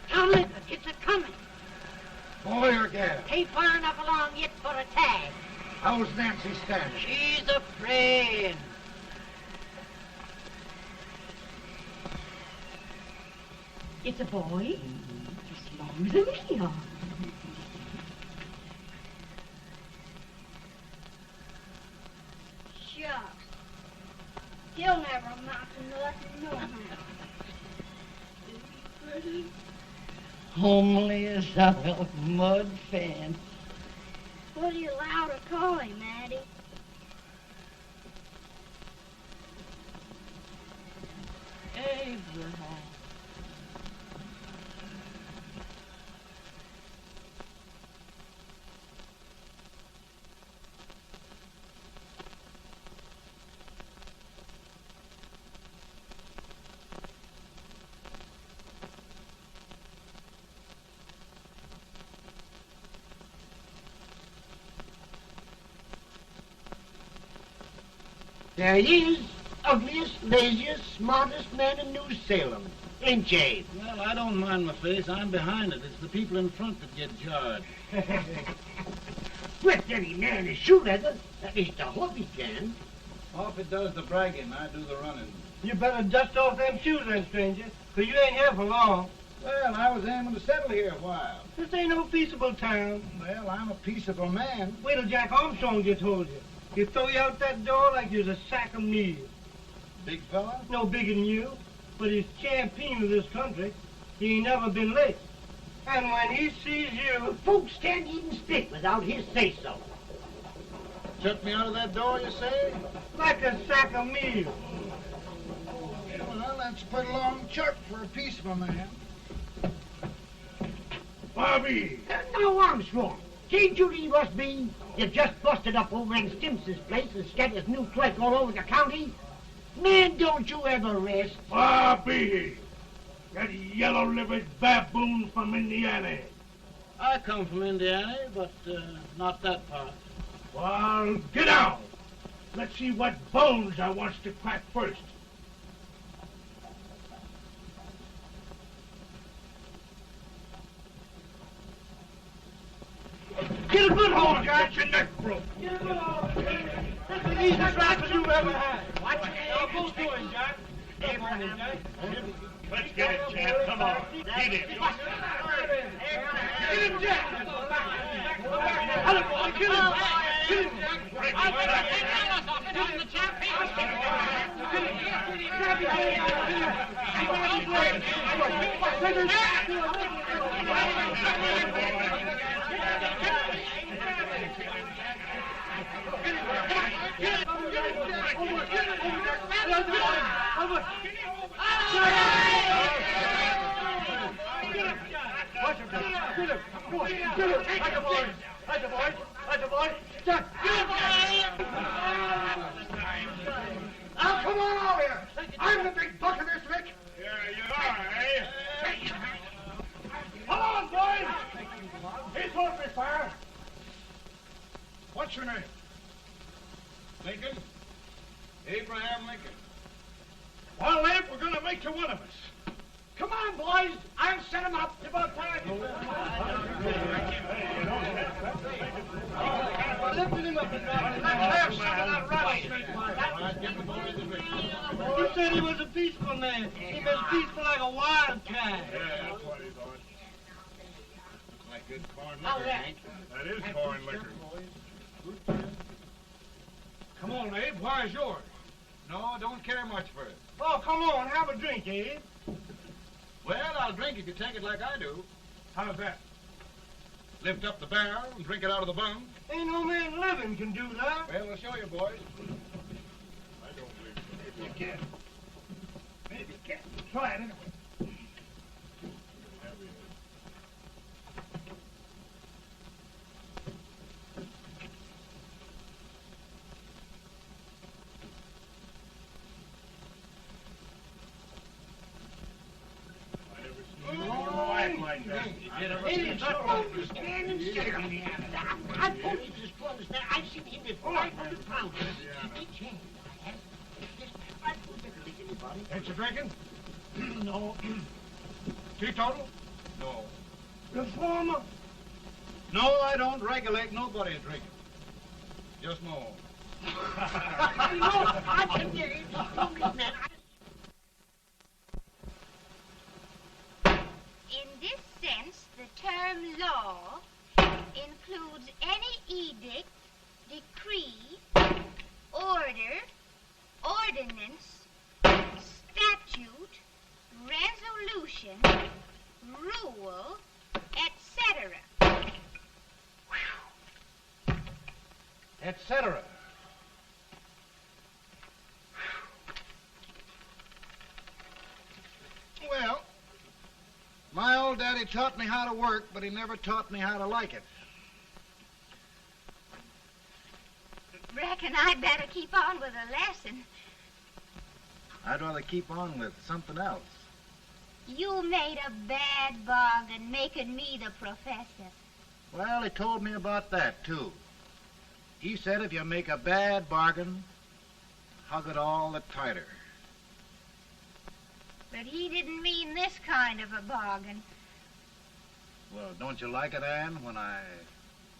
Tom Lincoln, it's a-coming. Boy or gal? Ain't far enough along yet for a tag. How's Nancy standing? She's afraid. It's a boy, as long as a me are. Shucks. He'll never amount to nothing, no how. Homely as a mud fence. What do you allow to call him, Addie? Abraham. There he is, ugliest, laziest, smartest man in New Salem. Ain't ye? Well, I don't mind my face. I'm behind it. It's the people in front that get jarred. With any man is shoe leather. At least I hope he can. Off it does the bragging. I do the running. You better dust off them shoes then, stranger, 'cause you ain't here for long. Well, I was aiming to settle here a while. This ain't no peaceable town. Well, I'm a peaceable man. Wait till Jack Armstrong gets hold of you. He'll throw you out that door like you're a sack of meal. Big fella? No bigger than you, but he's champion of this country. He ain't never been late. And when he sees you... Folks can't even speak without his say-so. Shut me out of that door, you say? Like a sack of meal. Well, that's pretty long chart for a peaceable man. Bobby! Now, Armstrong, can't you leave us be? You just busted up old man Stimpson's place and scattered new clerk all over the county. Man, don't you ever rest. Bobby! That yellow-livered baboon from Indiana. I come from Indiana, but not that part. Well, get out. Let's see what bones I wants to crack first. Get a good hold, Jack. Get your neck broke. Get a good hold. That's the easiest rifle you've ever had. Watch it. Now, go to him, Jack. Come on, Jack. Let's get it, Jack. Come on. Get it. Get him, Jack. Hello, boy. Kill him. Kill him, Jack. Break his back. Now, come on over here. I'm the big buck of this lick. Yeah, you are, eh? Come on, boys. He's open fire. What's your name? Lincoln? Abraham Lincoln. Well, Abe, we're going to make you one of us. Come on, boys. I'll set him up. It's about time. Lifting him up and down. Let's have some of that rattlesnake. You said he was a peaceful man. He was peaceful like a wildcat. Yeah, that's what he thought. Looks like good corn How's liquor, that? Hank. That is corn liquor. Come on, Abe. Where's yours? No, don't care much for it. Oh, come on. Have a drink, Abe. Well, I'll drink if you take it like I do. How's that? Lift up the barrel and drink it out of the bung. Ain't no man living can do that. Well, we'll show you, boys. I don't believe so. Maybe you can. Maybe you can. Try it anyway. Stand and sit on me. I told you this to understand. I've seen him with 500 pounds. Each hand. I don't lick anybody. Ain't you drinking? No. Teetotal? No. Reformer. No, I don't regulate nobody's drinking. Just my own. I can get it. Man. In this sense, the term law includes any edict, decree, order, ordinance, statute, resolution, rule, etc. Etc. Well, my old daddy taught me how to work, but he never taught me how to like it. Reckon I'd better keep on with the lesson. I'd rather keep on with something else. You made a bad bargain making me the professor. Well, he told me about that, too. He said if you make a bad bargain, hug it all the tighter. But he didn't mean this kind of a bargain. Well, don't you like it, Ann, when I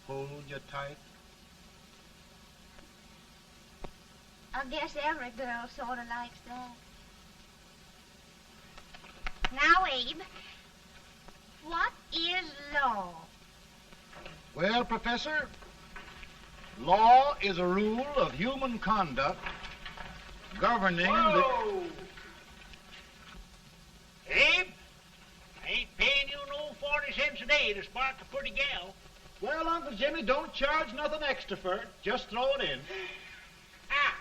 hold you tight? I guess every girl sort of likes that. Now, Abe, what is law? Well, Professor, law is a rule of human conduct governing Whoa! Abe, I ain't paying you no 40 cents a day to spark a pretty gal. Well, Uncle Jimmy, don't charge nothing extra for it. Just throw it in. Ah.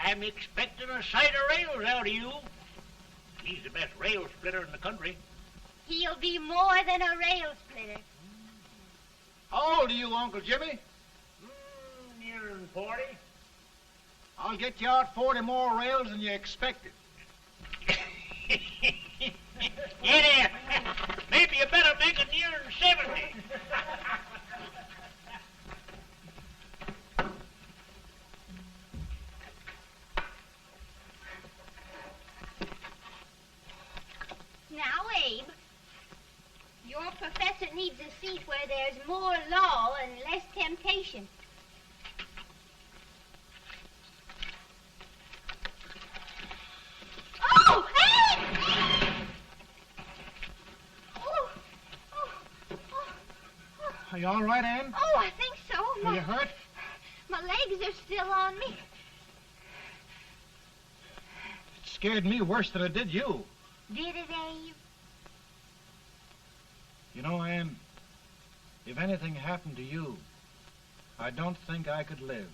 I'm expecting a sight of rails out of you. He's the best rail splitter in the country. He'll be more than a rail splitter. How old are you, Uncle Jimmy? Nearing 40. I'll get you out 40 more rails than you expected. Yeah, maybe you better make it nearing 70. Now, Abe, your professor needs a seat where there's more law and less temptation. Oh, Abe! Are you all right, Ann? Oh, I think so. Are you hurt? My legs are still on me. It scared me worse than it did you. Did it, Abe? You know, Ann, if anything happened to you, I don't think I could live.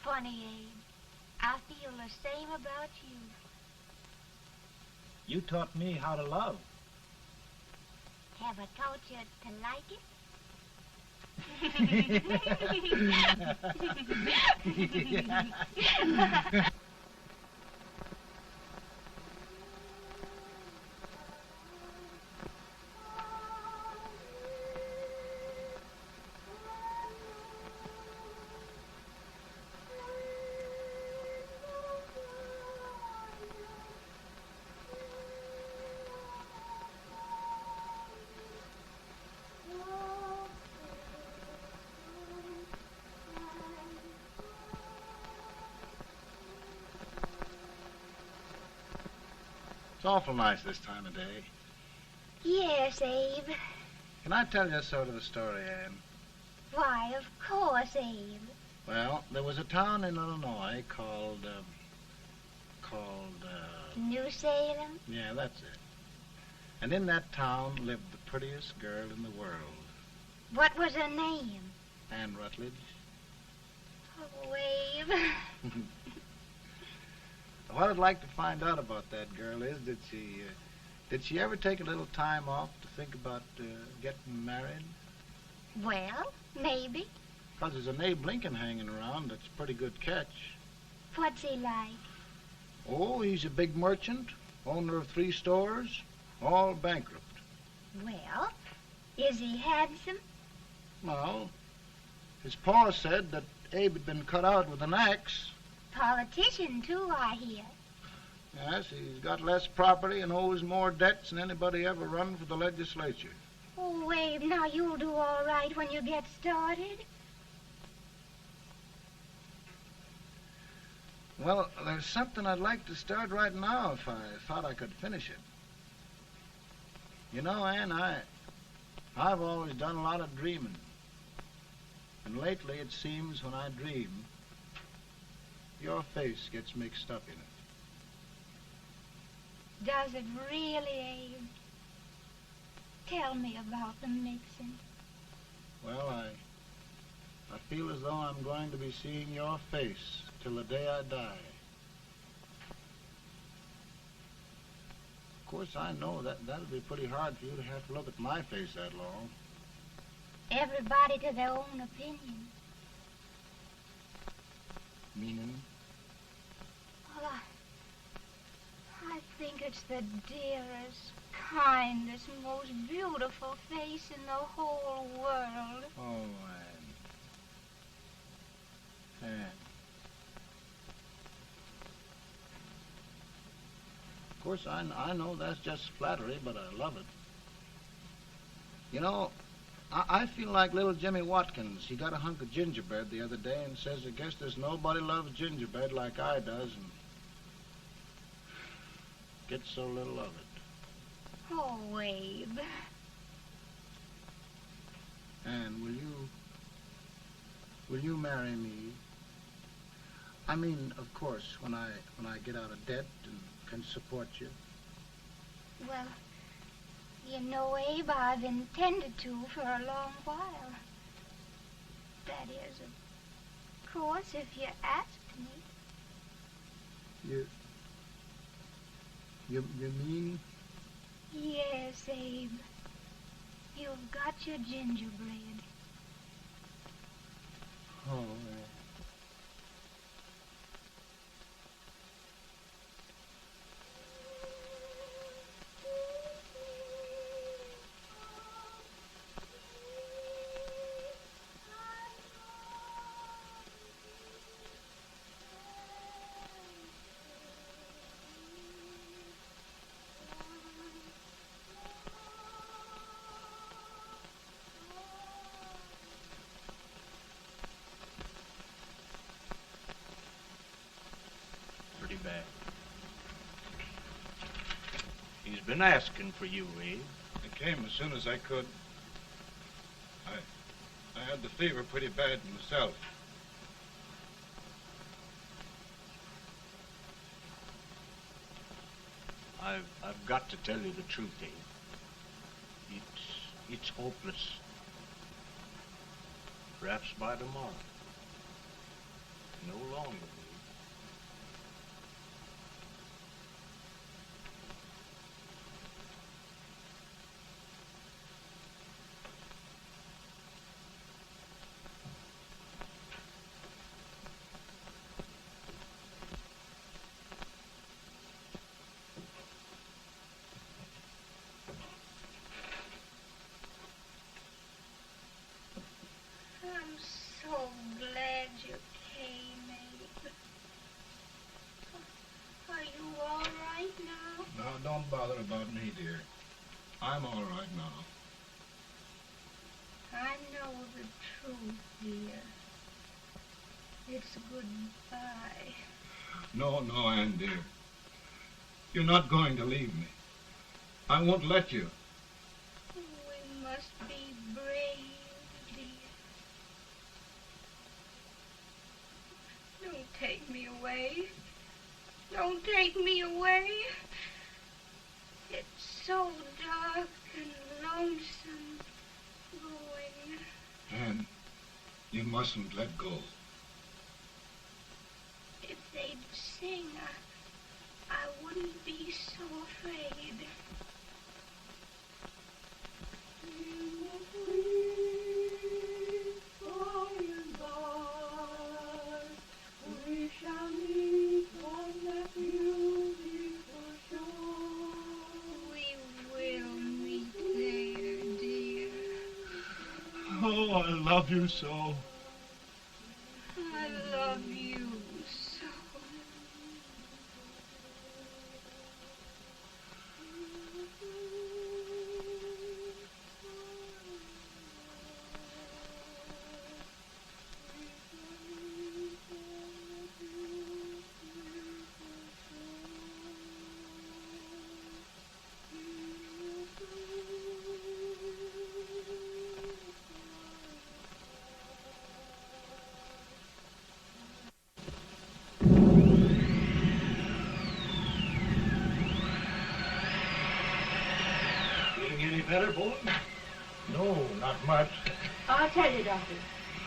Funny, Abe. I feel the same about you. You taught me how to love. Have I taught you to like it? It's awful nice this time of day. Yes, Abe. Can I tell you sort of a story, Ann? Why, of course, Abe. Well, there was a town in Illinois called, New Salem? yeah, that's it. And in that town lived the prettiest girl in the world, What was her name? Ann Rutledge. Oh, Abe. What I'd like to find out about that girl is, did she ever take a little time off to think about getting married? Well, maybe. Because there's an Abe Lincoln hanging around that's a pretty good catch. What's he like? Oh, he's a big merchant, owner of 3 stores. All bankrupt. Well, is he handsome? Well, his pa said that Abe had been cut out with an axe. Politician, too, I hear. Yes, he's got less property and owes more debts than anybody ever run for the legislature. Oh, Abe, now you'll do all right when you get started. Well, there's something I'd like to start right now if I thought I could finish it. You know, Ann, I've always done a lot of dreaming. And lately it seems when I dream, your face gets mixed up in it. Does it really, Abe? Tell me about the mixing. Well, I feel as though I'm going to be seeing your face till the day I die. Of course, I know that'll be pretty hard for you to have to look at my face that long. Everybody to their own opinion. Meaning? Well, I think it's the dearest, kindest, most beautiful face in the whole world. Oh, Ann. Ann. Of course, I know that's just flattery, but I love it. You know, I feel like little Jimmy Watkins. He got a hunk of gingerbread the other day and says, I guess there's nobody loves gingerbread like I does, and gets so little of it. Oh, Abe. Ann, will you marry me? I mean, of course, when I get out of debt and can support you. Well, you know, Abe, I've intended to for a long while. That is, of course, if you asked me. You mean? Yes, Abe. You've got your gingerbread. Oh, Bad. He's been asking for you, Abe. I came as soon as I could. I had the fever pretty bad myself. I've got to tell you the truth, Abe. It's hopeless. Perhaps by tomorrow. No longer. I'm so glad you came, Abe. Are you all right now? No, don't bother about me, dear. I'm all right now. I know the truth, dear. It's goodbye. No, Ann, dear. You're not going to leave me. I won't let you. We must be brave, dear. Don't take me away. Don't take me away. It's so dark and lonesome going. Ann, you mustn't let go. If they'd sing, I wouldn't be so afraid. We I love you so. I love you so. Any better, boy? No, not much. I'll tell you, Doctor,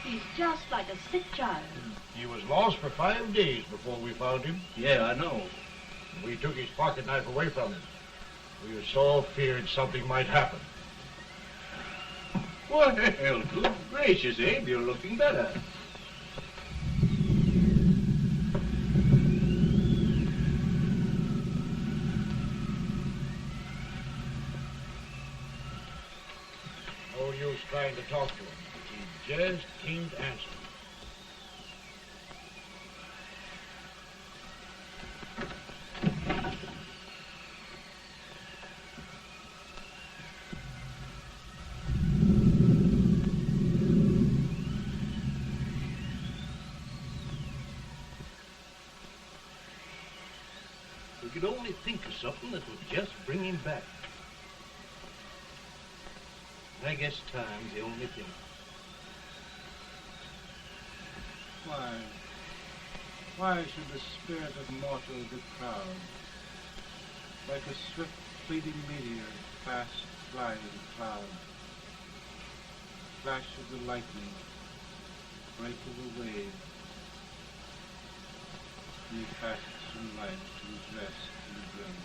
he's just like a sick child. He was lost for 5 days before we found him. Yeah, I know. We took his pocket knife away from him. We were so feared something might happen. Well, good gracious, Abe, you're looking better. No use trying to talk to him. He just can't answer. We could only think of something that would just bring him back. I guess time's the only thing. Why should the spirit of mortal be proud? Like a swift fleeting meteor, fast flying cloud. Flash of the lightning, break of the wave. He passes from life to his rest in the grave.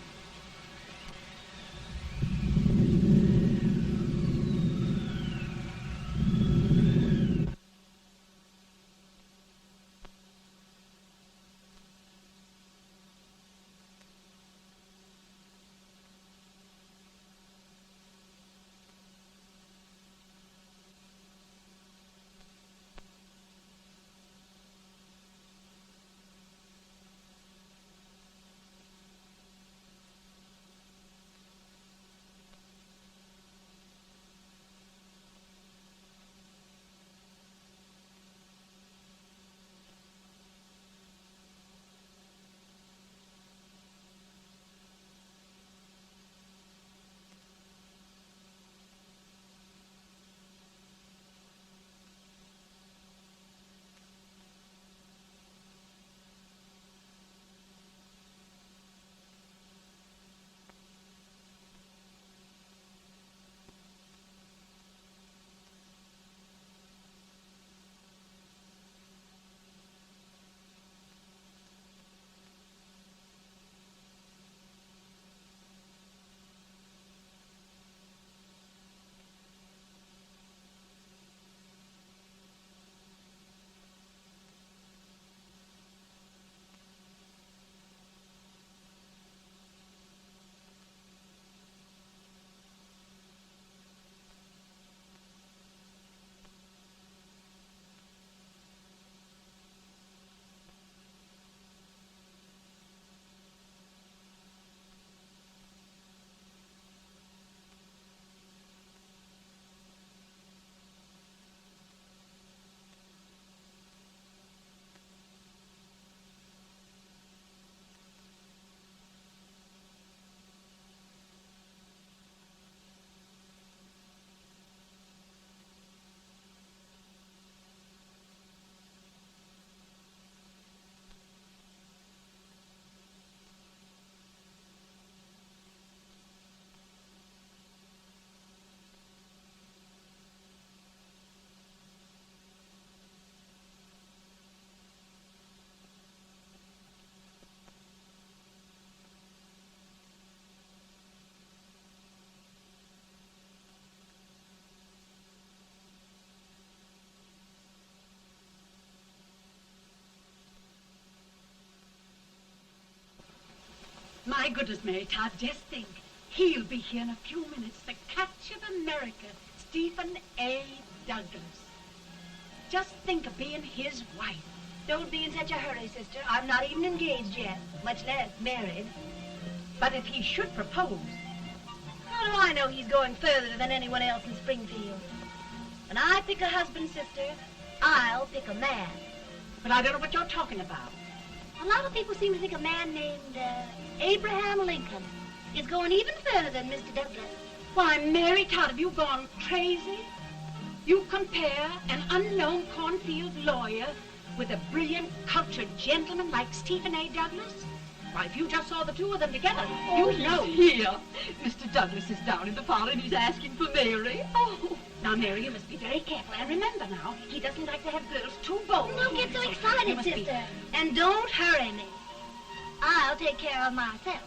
My goodness, Mary Todd, just think. He'll be here in a few minutes. The catch of America, Stephen A. Douglas. Just think of being his wife. Don't be in such a hurry, sister. I'm not even engaged yet, much less married. But if he should propose... How do I know he's going further than anyone else in Springfield? When I pick a husband, sister, I'll pick a man. But I don't know what you're talking about. A lot of people seem to think a man named Abraham Lincoln is going even further than Mr. Douglas. Why, Mary Todd, have you gone crazy? You compare an unknown cornfield lawyer with a brilliant, cultured gentleman like Stephen A. Douglas? Why, if you just saw the two of them together, you'd know. Here. Mr. Douglas is down in the parlor and he's asking for Mary. Oh, now, Mary, you must be very careful. And remember now, he doesn't like to have girls too bold. Don't get so excited, sister. And don't hurry me. I'll take care of myself.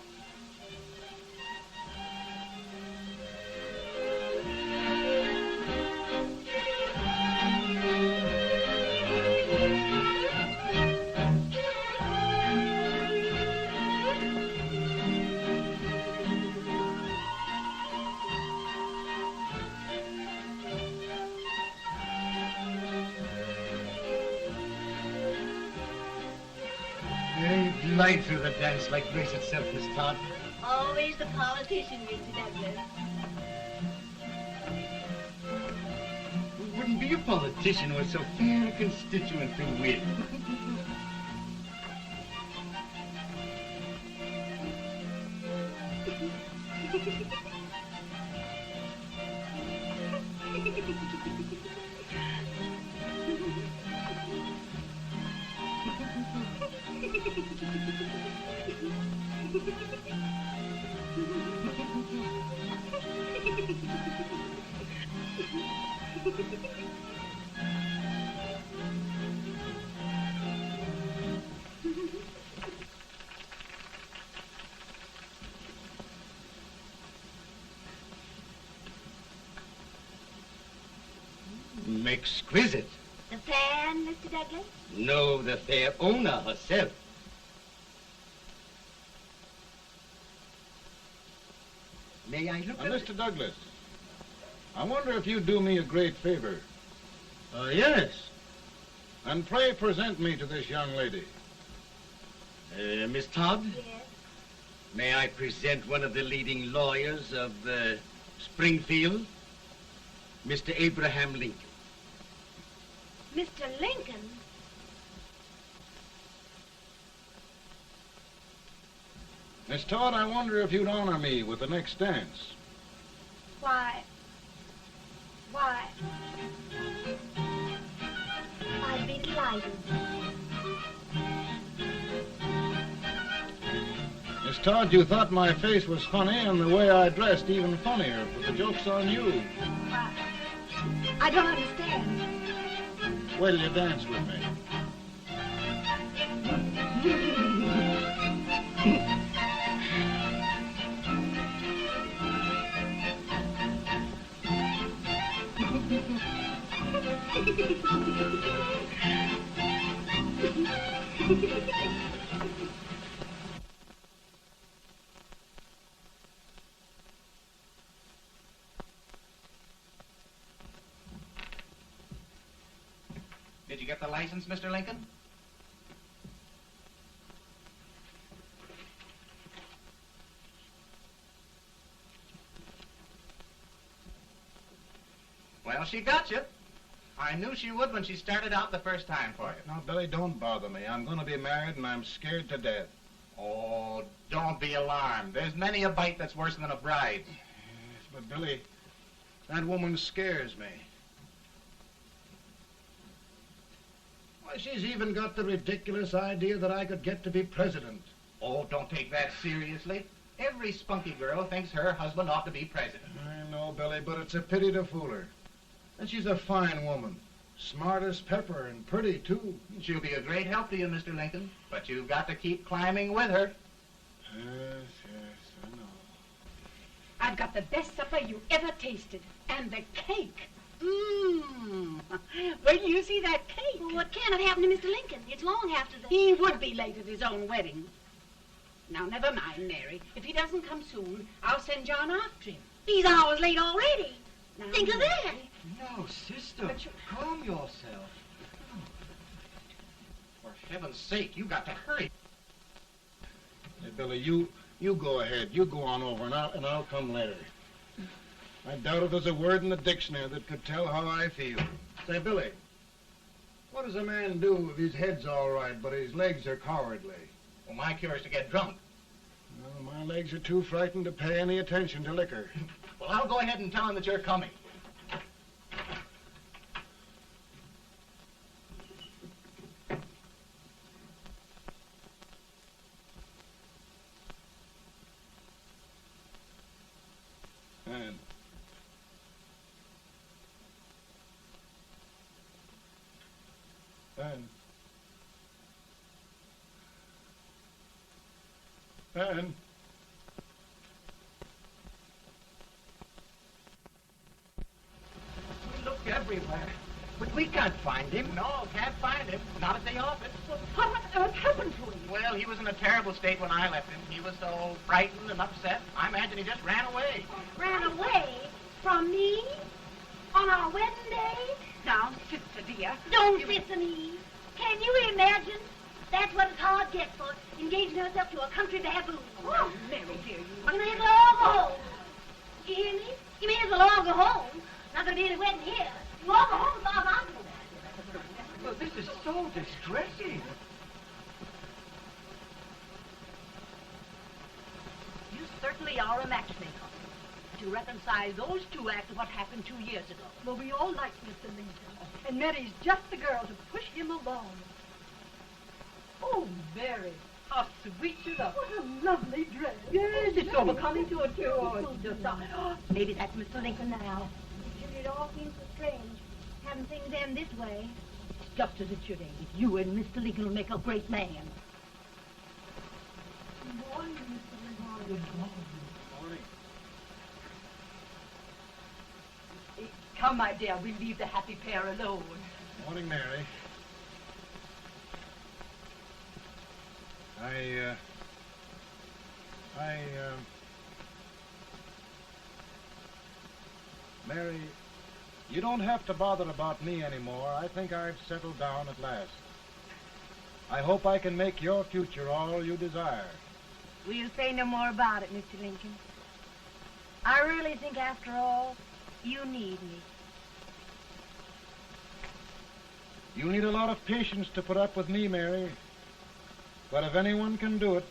You glide through the dance like grace itself, Miss Todd. Always the politician, Mr. Douglas. Wouldn't be a politician with so fair a constituent to win. Exquisite. The fan, Mr. Douglas? No, the fair owner herself. May I look at Mr. Douglas, I wonder if you'd do me a great favor. Yes. And pray present me to this young lady. Miss Todd? Yes. May I present one of the leading lawyers of Springfield, Mr. Abraham Lincoln. Mr. Lincoln? Miss Todd, I wonder if you'd honor me with the next dance. Why, I'd be delighted. Miss Todd, you thought my face was funny and the way I dressed even funnier, but the joke's on you. I don't understand. Wait till you dance with me. Did you get the license, Mr. Lincoln? Well, she got you. I knew she would when she started out the first time for you. Now, Billy, don't bother me. I'm going to be married and I'm scared to death. Oh, don't be alarmed. There's many a bite that's worse than a bride. Yes, but Billy, that woman scares me. Why, she's even got the ridiculous idea that I could get to be president. Oh, don't take that seriously. Every spunky girl thinks her husband ought to be president. I know, Billy, but it's a pity to fool her. And she's a fine woman. Smart as pepper and pretty, too. She'll be a great help to you, Mr. Lincoln. But you've got to keep climbing with her. Yes, I know. I've got the best supper you ever tasted. And the cake. Mmm. Wait till you see that cake. Well, what can have happened to Mr. Lincoln? It's long after the... He would be late at his own wedding. Now, never mind, Mary. If he doesn't come soon, I'll send John after him. He's hours late already. Now, Think of that. No, sister, calm yourself. heaven's sake, you got to hurry. Hey, Billy, you go ahead. You go on over, and I'll come later. I doubt if there's a word in the dictionary that could tell how I feel. Say, Billy, what does a man do if his head's all right, but his legs are cowardly? Well, my cure is to get drunk. Well, my legs are too frightened to pay any attention to liquor. Well, I'll go ahead and tell him that you're coming. And We looked everywhere, but we can't find him. No, can't find him. Not at the office. Well, what on earth happened to him? Well, he was in a terrible state when I left him. He was so frightened and upset. I imagine he just ran away. Ran away from me? On our wedding day? Now, sister dear. Don't listen, Eve. Can you imagine? That's what it's hard gets for engaging herself to a country baboon. Oh, Mary, dear, You may as well all go home. You hear me? You may as well all go home. Not gonna be any wedding here. You all go home as far as I'm concerned. Well, this is so distressing. You certainly are a matchmaker. To reconcile those two after what happened 2 years ago. Well, we all like Mr. Lincoln. And Mary's just the girl to push him along. Oh, Mary, how sweet you look. What a lovely dress. Yes, it's so becoming to her, too. Oh, it's just, maybe that's Mr. Lincoln now. It all seems so strange, having things end this way. It's just as it should end. You and Mr. Lincoln will make a great man. Good morning, Mr. Lincoln. Good morning. Morning. Come, my dear, we'll leave the happy pair alone. Morning, Mary. Mary, you don't have to bother about me anymore. I think I've settled down at last. I hope I can make your future all you desire. We'll say no more about it, Mr. Lincoln. I really think, after all, you need me. You'll need a lot of patience to put up with me, Mary. But if anyone can do it,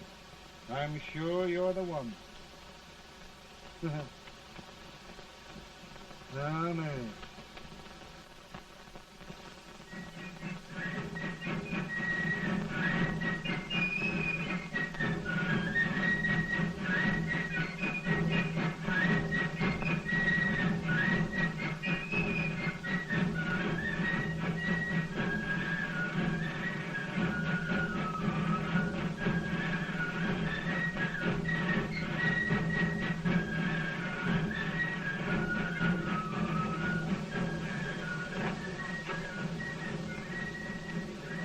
I'm sure you're the one. Now, Mary.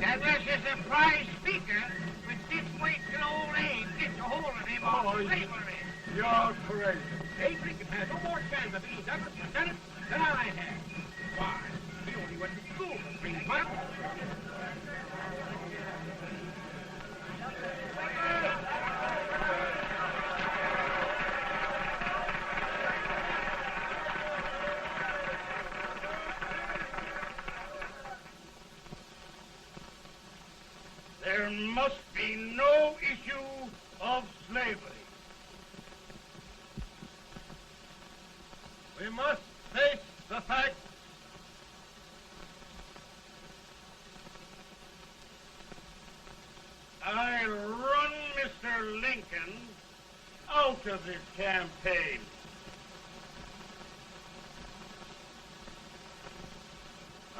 Douglas is a prize speaker, but this way till old Abe gets a hold of him on slavery. You're crazy. Abe Lincoln has no more chance of being Douglas Lieutenant than I have. Why? He only went to school for 3 months. There must be no issue of slavery. We must face the fact I run Mr. Lincoln out of this campaign.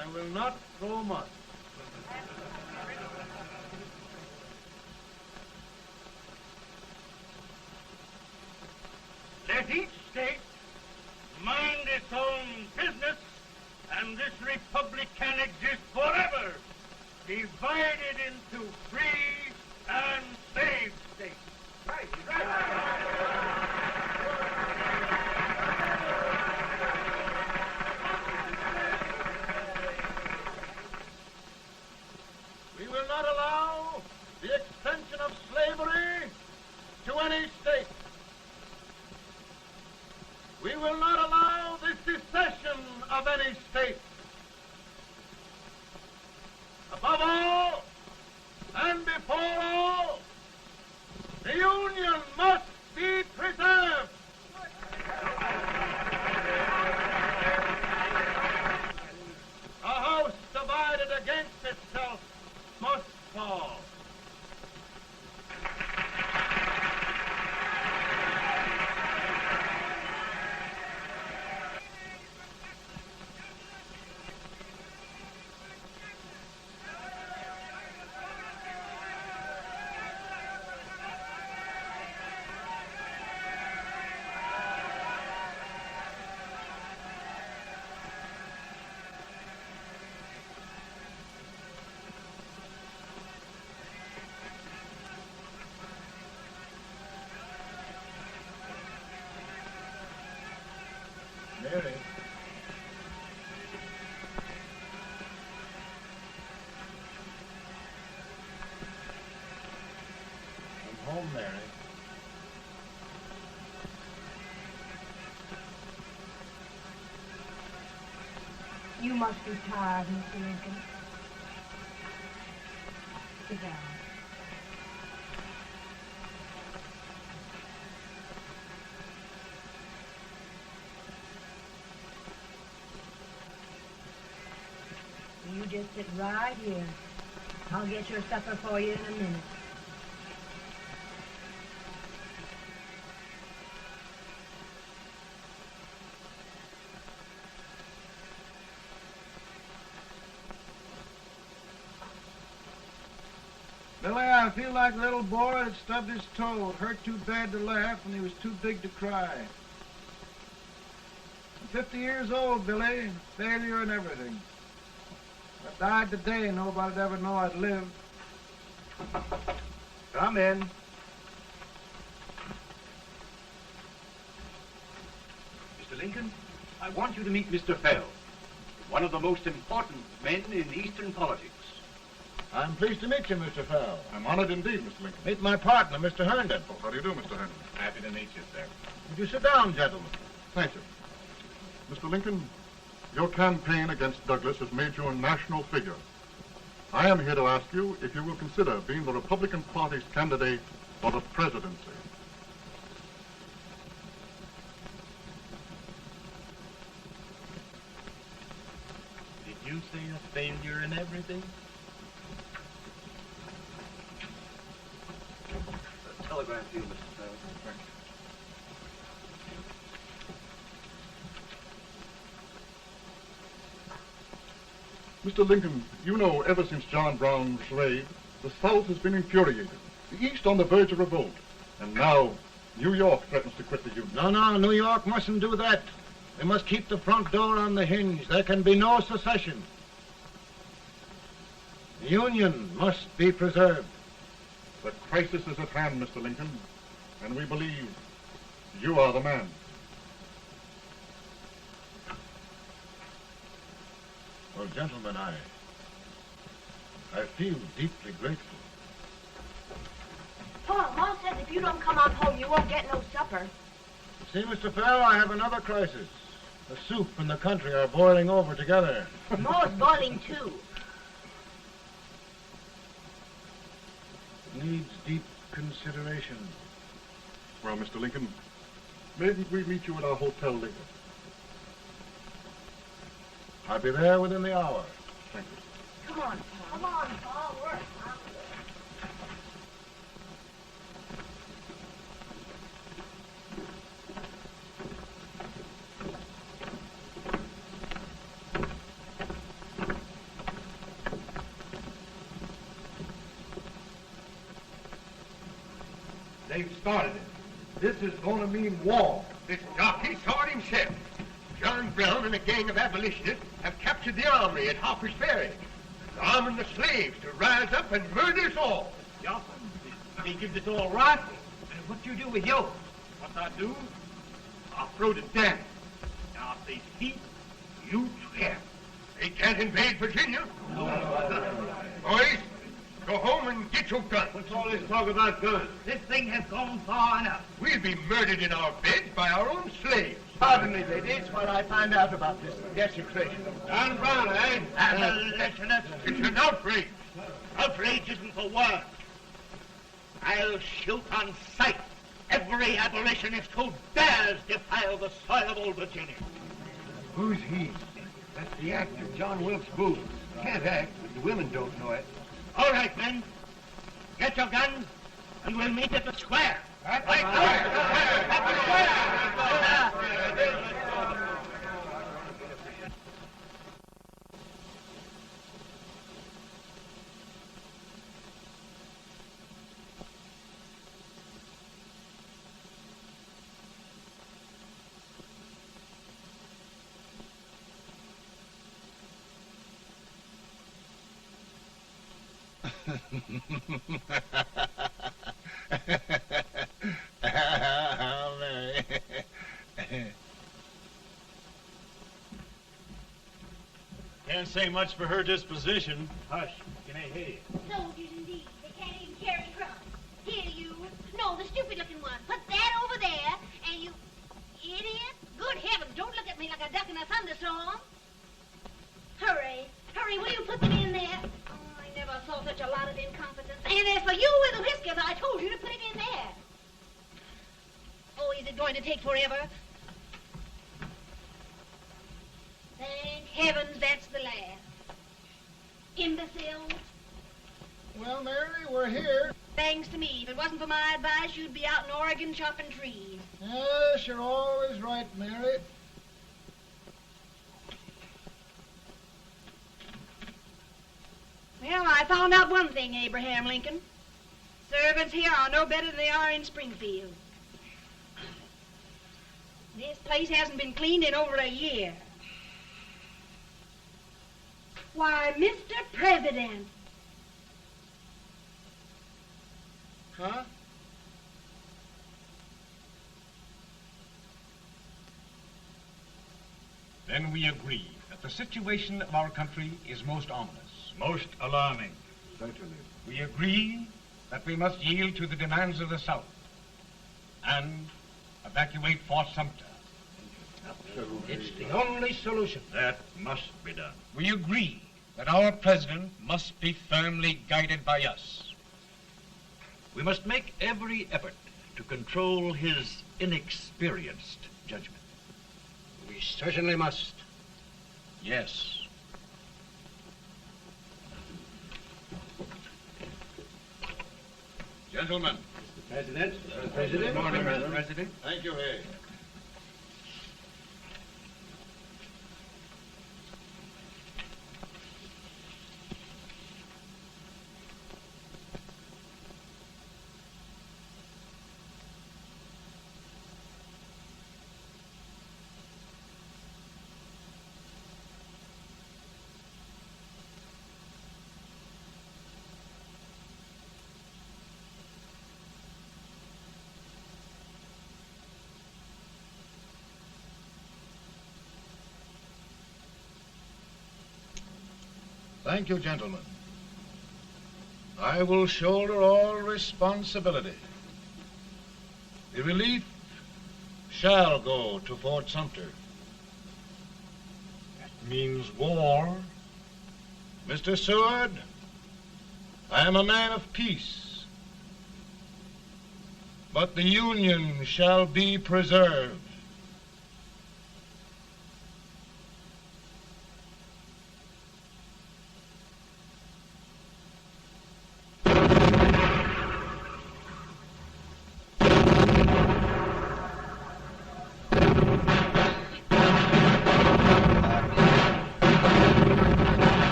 I will not throw much. Let each state mind its own business, and this republic can exist forever, divided into free and slave states. Right, We will not allow slavery to any state. We will not allow the secession of any state. Above all, and before all, the Union must be preserved. A house divided against itself must fall. Mary. I'm home, Mary. You must be tired, Mr. Lincoln. Sit down. You just sit right here. I'll get your supper for you in a minute. Billy, I feel like a little boy that stubbed his toe. It hurt too bad to laugh and he was too big to cry. I'm 50 years old, Billy. Failure and everything. If I died today, nobody'd ever know I'd lived. Come in. Mr. Lincoln, I want you to meet Mr. Fell, one of the most important men in Eastern politics. I'm pleased to meet you, Mr. Fell. I'm honored indeed, Mr. Lincoln. Meet my partner, Mr. Herndon. Oh, how do you do, Mr. Herndon? Happy to meet you, sir. Would you sit down, gentlemen? Thank you. Mr. Lincoln, your campaign against Douglas has made you a national figure. I am here to ask you if you will consider being the Republican Party's candidate for the presidency. Did you say a failure in everything? A telegram to you, Mr. Fell. Thank you. Mr. Lincoln, you know ever since John Brown was slaved, the South has been infuriated, the East on the verge of revolt, and now New York threatens to quit the Union. No, New York mustn't do that. We must keep the front door on the hinge. There can be no secession. The Union must be preserved. The crisis is at hand, Mr. Lincoln, and we believe you are the man. Well, gentlemen, I feel deeply grateful. Pa, Ma says if you don't come on home, you won't get no supper. See, Mr. Fell, I have another crisis. The soup and the country are boiling over together. Ma's boiling too. Needs deep consideration. Well, Mr. Lincoln, maybe we meet you at our hotel later. I'll be there within the hour. Thank you. Come on, Pa. Come on, Pa. We're hungry. They've started it. This is going to mean war. This jockey saw it himself. John Brown and a gang of abolitionists have captured the armory at Harper's Ferry. They're arming the slaves to rise up and murder us all. Yeah, they give us all rifles. And what you do with yours? What I do? I'll throw the dam. Now, if they speak, you swear. They can't invade Virginia. Boys, Go home and get your gun. What's all this talk about guns? This thing has gone far enough. We'll be murdered in our beds by our own slaves. Pardon me, ladies, while I find out about this desecration of John Brown, eh? Abolitionist. It's an outrage. Outrage isn't the word. I'll shoot on sight every abolitionist who dares defile the soil of old Virginia. Who's he? That's the actor, John Wilkes Booth. Can't act, but the women don't know it. All right, men. Get your guns, and we'll meet at the square. At the Can't say much for her disposition. Hush. Can I hear you? Soldiers indeed. They can't even carry crumbs. Here, you. No, the stupid-looking one. Put that over there, and you... Idiot. Good heavens, don't look at me like a duck in a thunderstorm. Hurry. Hurry, will you put them in there? Oh, I never saw such a lot of incompetence. And as for you with the whiskers, I told you to put it in there. Oh, is it going to take forever? Thank heavens that's the last. Imbeciles. Well, Mary, we're here. Thanks to me. If it wasn't for my advice, you'd be out in Oregon chopping trees. Yes, you're always right, Mary. Well, I found out one thing, Abraham Lincoln. Servants here are no better than they are in Springfield. This place hasn't been cleaned in over a year. Why, Mr. President. Huh? Then we agree that the situation of our country is most ominous. Most alarming. Certainly. We agree that we must yield to the demands of the South and evacuate Fort Sumter. It's the only solution. That must be done. We agree that our president must be firmly guided by us. We must make every effort to control his inexperienced judgment. We certainly must. Yes. Gentlemen. Mr. President. Mr. President. Good morning, Mr. President. Thank you, Hay. Thank you, gentlemen. I will shoulder all responsibility. The relief shall go to Fort Sumter. That means war. Mr. Seward, I am a man of peace, but the Union shall be preserved.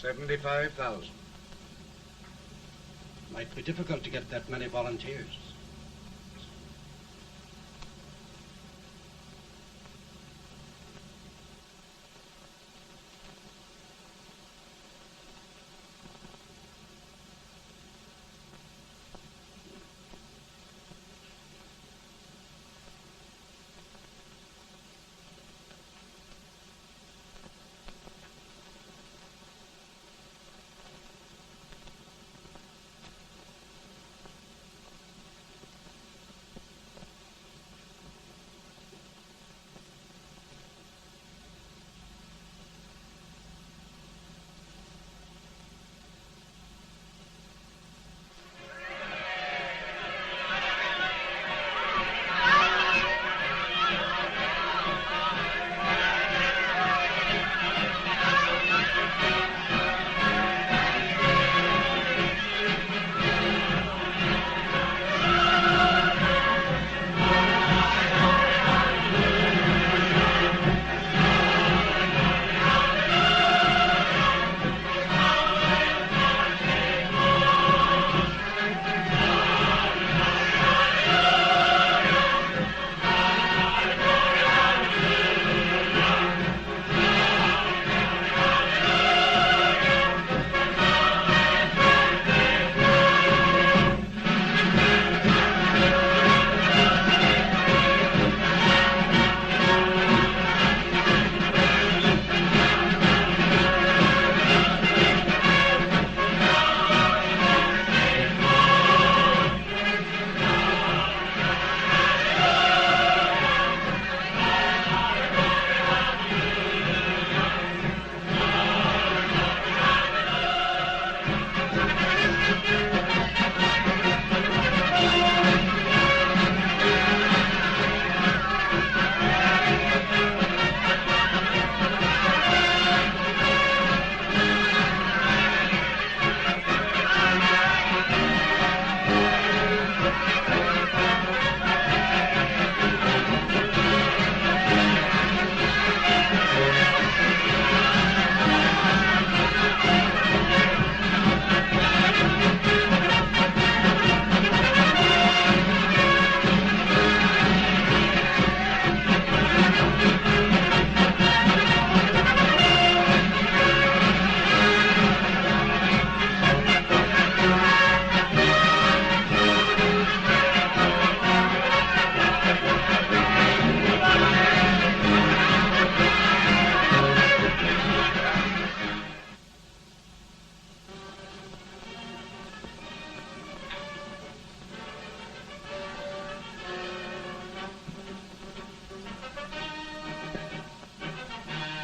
$75,000. Might be difficult to get that many volunteers.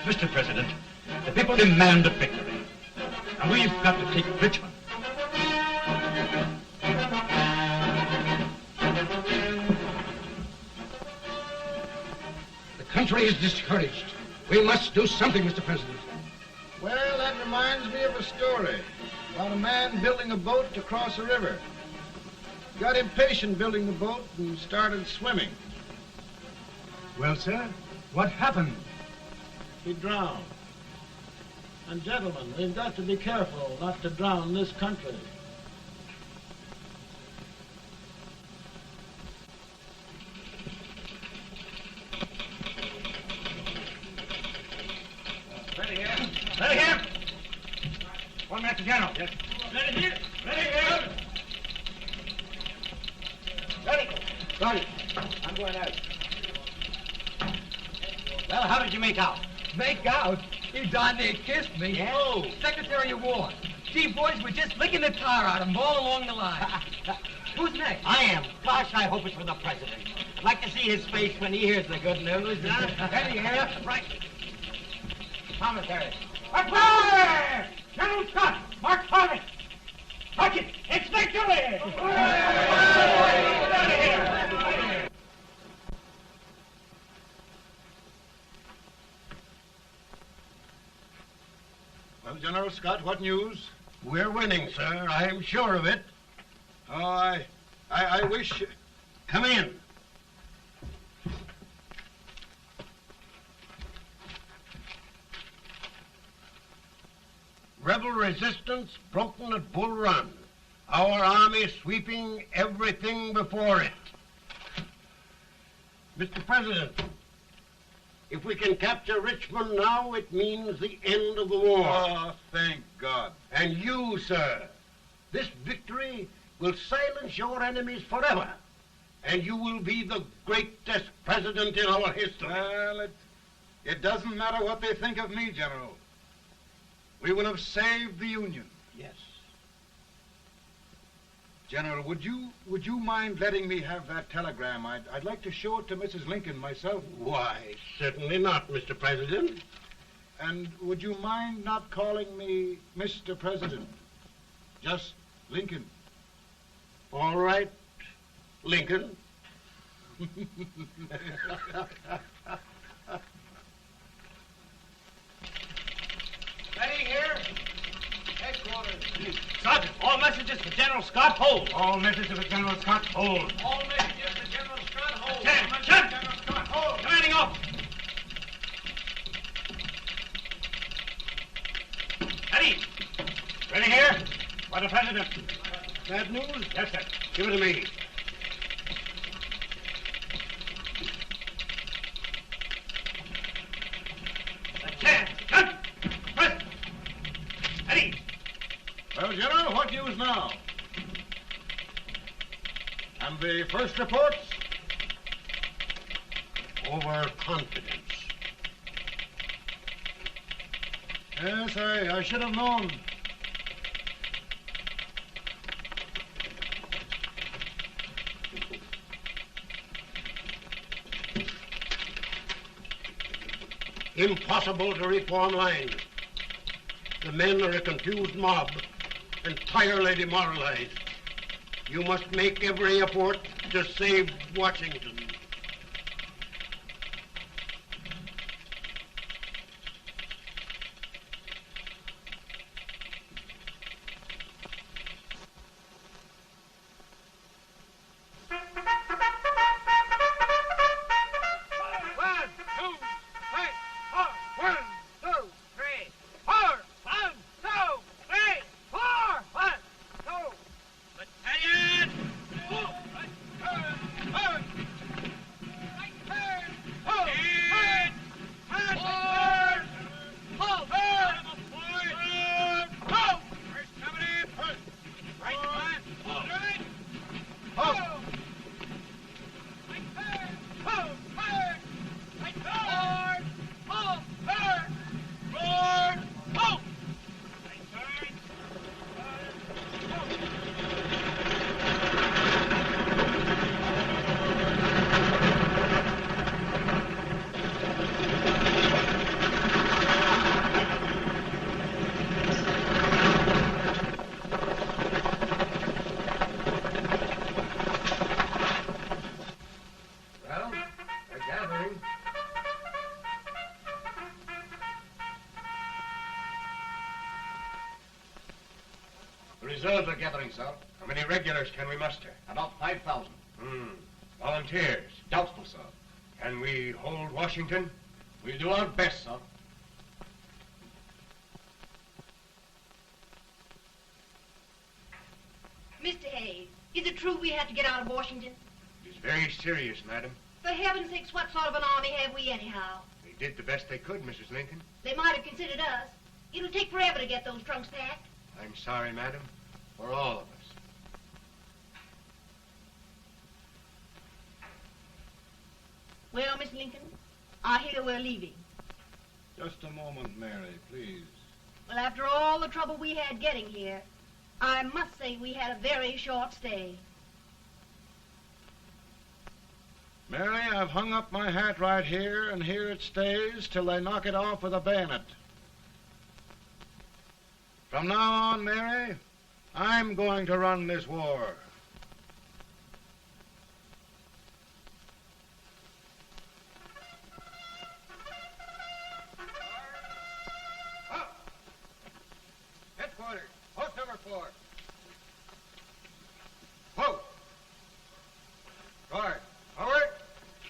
Mr. President, the people demand a victory. And we've got to take Richmond. The country is discouraged. We must do something, Mr. President. Well, that reminds me of a story about a man building a boat to cross a river. Got impatient building the boat and started swimming. Well, sir, what happened? He drowned. And gentlemen, we've got to be careful not to drown this country. Ready here. Ready here. One minute to General. Yes. Ready here. Ready here. Ready. Ready. I'm going out. Well, how did you make out? Make out? He darn near kissed me. Yeah? Oh, Secretary of War. Gee, boys, we're just licking the tar out of him all along the line. Who's next? I am. Gosh, I hope it's for the president. I'd like to see his face when he hears the good news. Ready here. Right. Commissary. Fire! General Scott, Mark Harvey. Touch it. It's victory! Well, General Scott, what news? We're winning, sir. I'm sure of it. Oh, I wish... Come in. Rebel resistance broken at Bull Run. Our army sweeping everything before it. Mr. President, if we can capture Richmond now, it means the end of the war. Oh, thank God. And you, sir, this victory will silence your enemies forever. And you will be the greatest president in our history. Well, it doesn't matter what they think of me, General. We will have saved the Union. Yes. General, would you mind letting me have that telegram? I'd like to show it to Mrs. Lincoln myself. Why, certainly not, Mr. President. And would you mind not calling me Mr. President? Just Lincoln. All right, Lincoln. Ready here. Headquarters. Sergeant, all messages for General Scott, hold. All messages for General Scott, hold. All messages for General Scott, hold. Chen! General Scott, hold. Commanding officer. Ready. Ready here. For the president. Bad news? Yes, sir. Give it to me. Chen! President. Ready. Well, General, what news now? And the first reports? Overconfidence. Yes, I should have known. Impossible to reform lines. The men are a confused mob, entirely demoralized. You must make every effort to save Washington. Reserves are gathering, sir. How many regulars can we muster? About 5,000. Volunteers? Doubtful, sir. Can we hold Washington? We'll do our best, sir. Mr. Hayes, is it true we have to get out of Washington? It is very serious, madam. For heaven's sakes, what sort of an army have we anyhow? They did the best they could, Mrs. Lincoln. They might have considered us. It'll take forever to get those trunks packed. I'm sorry, madam, for all of us. Well, Miss Lincoln, I hear we're leaving. Just a moment, Mary, please. Well, after all the trouble we had getting here, I must say we had a very short stay. Mary, I've hung up my hat right here, and here it stays till they knock it off with a bayonet. From now on, Mary, I'm going to run this war. Headquarters, post number 4. Whoa! Guard, forward,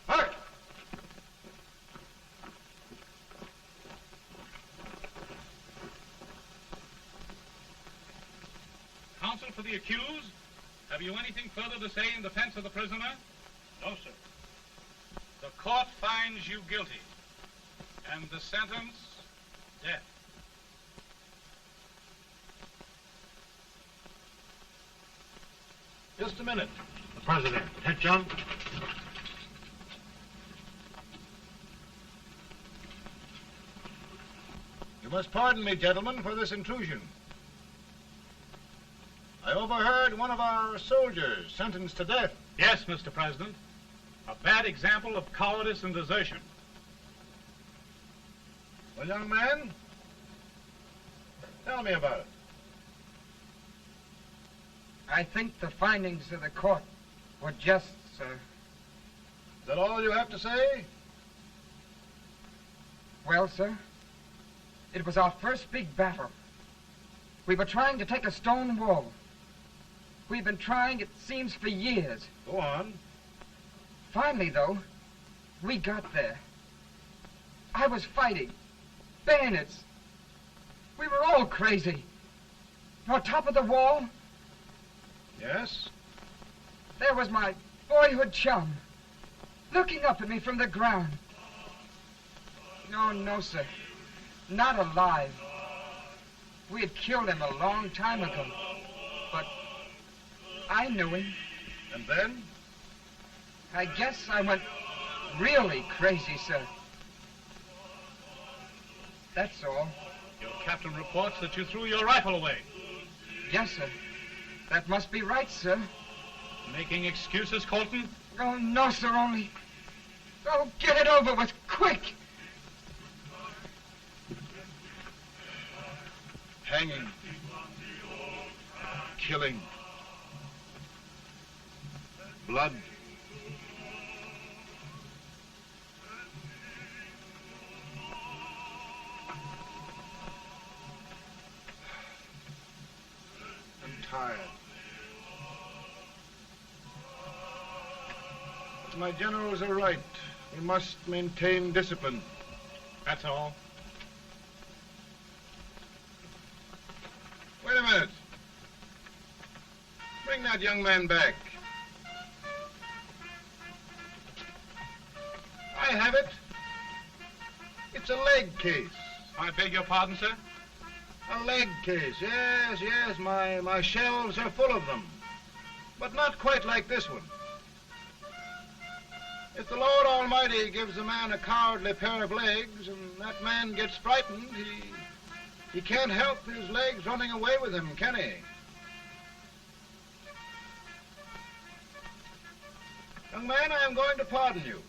march! Counsel for the accused, have you anything further to say in defense of the prisoner? No, sir. The court finds you guilty, and the sentence, death. Just a minute. The President. Head, John. You must pardon me, gentlemen, for this intrusion. I overheard one of our soldiers sentenced to death. Yes, Mr. President. A bad example of cowardice and desertion. Well, young man, tell me about it. I think the findings of the court were just, sir. Is that all you have to say? Well, sir, it was our first big battle. We were trying to take a stone wall. We've been trying, it seems, for years. Go on. Finally, though, we got there. I was fighting. Bayonets. We were all crazy. On top of the wall, Yes? there was my boyhood chum, looking up at me from the ground. No, sir. Not alive. We had killed him a long time ago. But I knew him. And then? I guess I went really crazy, sir. That's all. Your captain reports that you threw your rifle away. Yes, sir. That must be right, sir. Making excuses, Colton? Oh, no, sir, only... Oh, get it over with, quick! Hanging. Killing. Blood. I'm tired. My generals are right. We must maintain discipline. That's all. Wait a minute. Bring that young man back. I have it. It's a leg case. I beg your pardon, sir? A leg case, yes. My shelves are full of them. But not quite like this one. If the Lord Almighty gives a man a cowardly pair of legs and that man gets frightened, he can't help his legs running away with him, can he? Young man, I am going to pardon you.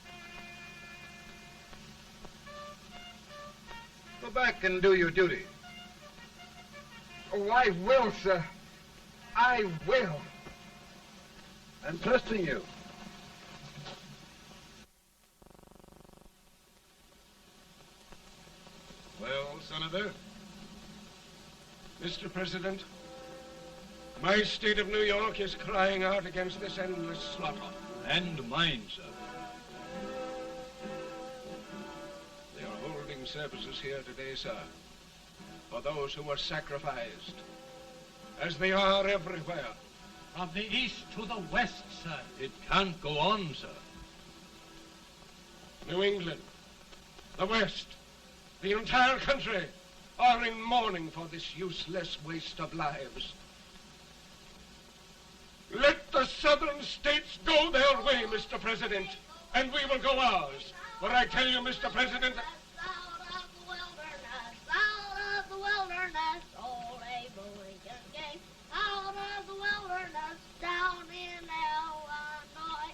Go back and do your duty. Oh, I will, sir. I will. I'm trusting you. Well, Senator? Mr. President, My state of New York is crying out against this endless slaughter. And mine, sir. They are holding services here today, sir, for those who were sacrificed, as they are everywhere. From the east to the west, sir. It can't go on, sir. New England, the West, the entire country are in mourning for this useless waste of lives. Let the southern states go their way, Mr. President, and we will go ours. For I tell you, Mr. President, Out of the wilderness, old Abe Lincoln came. Out of the wilderness, down in Illinois.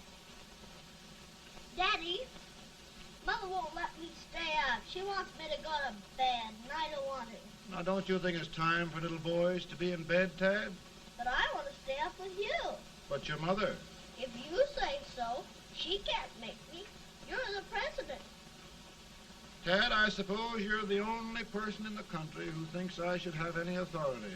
Daddy, Mother won't let me stay up. She wants me to go to bed, and I don't want to. Now, don't you think it's time for little boys to be in bed, Tad? But I want to stay up with you. But your mother. If you say so, she can't make me. You're the president. Tad, I suppose you're the only person in the country who thinks I should have any authority.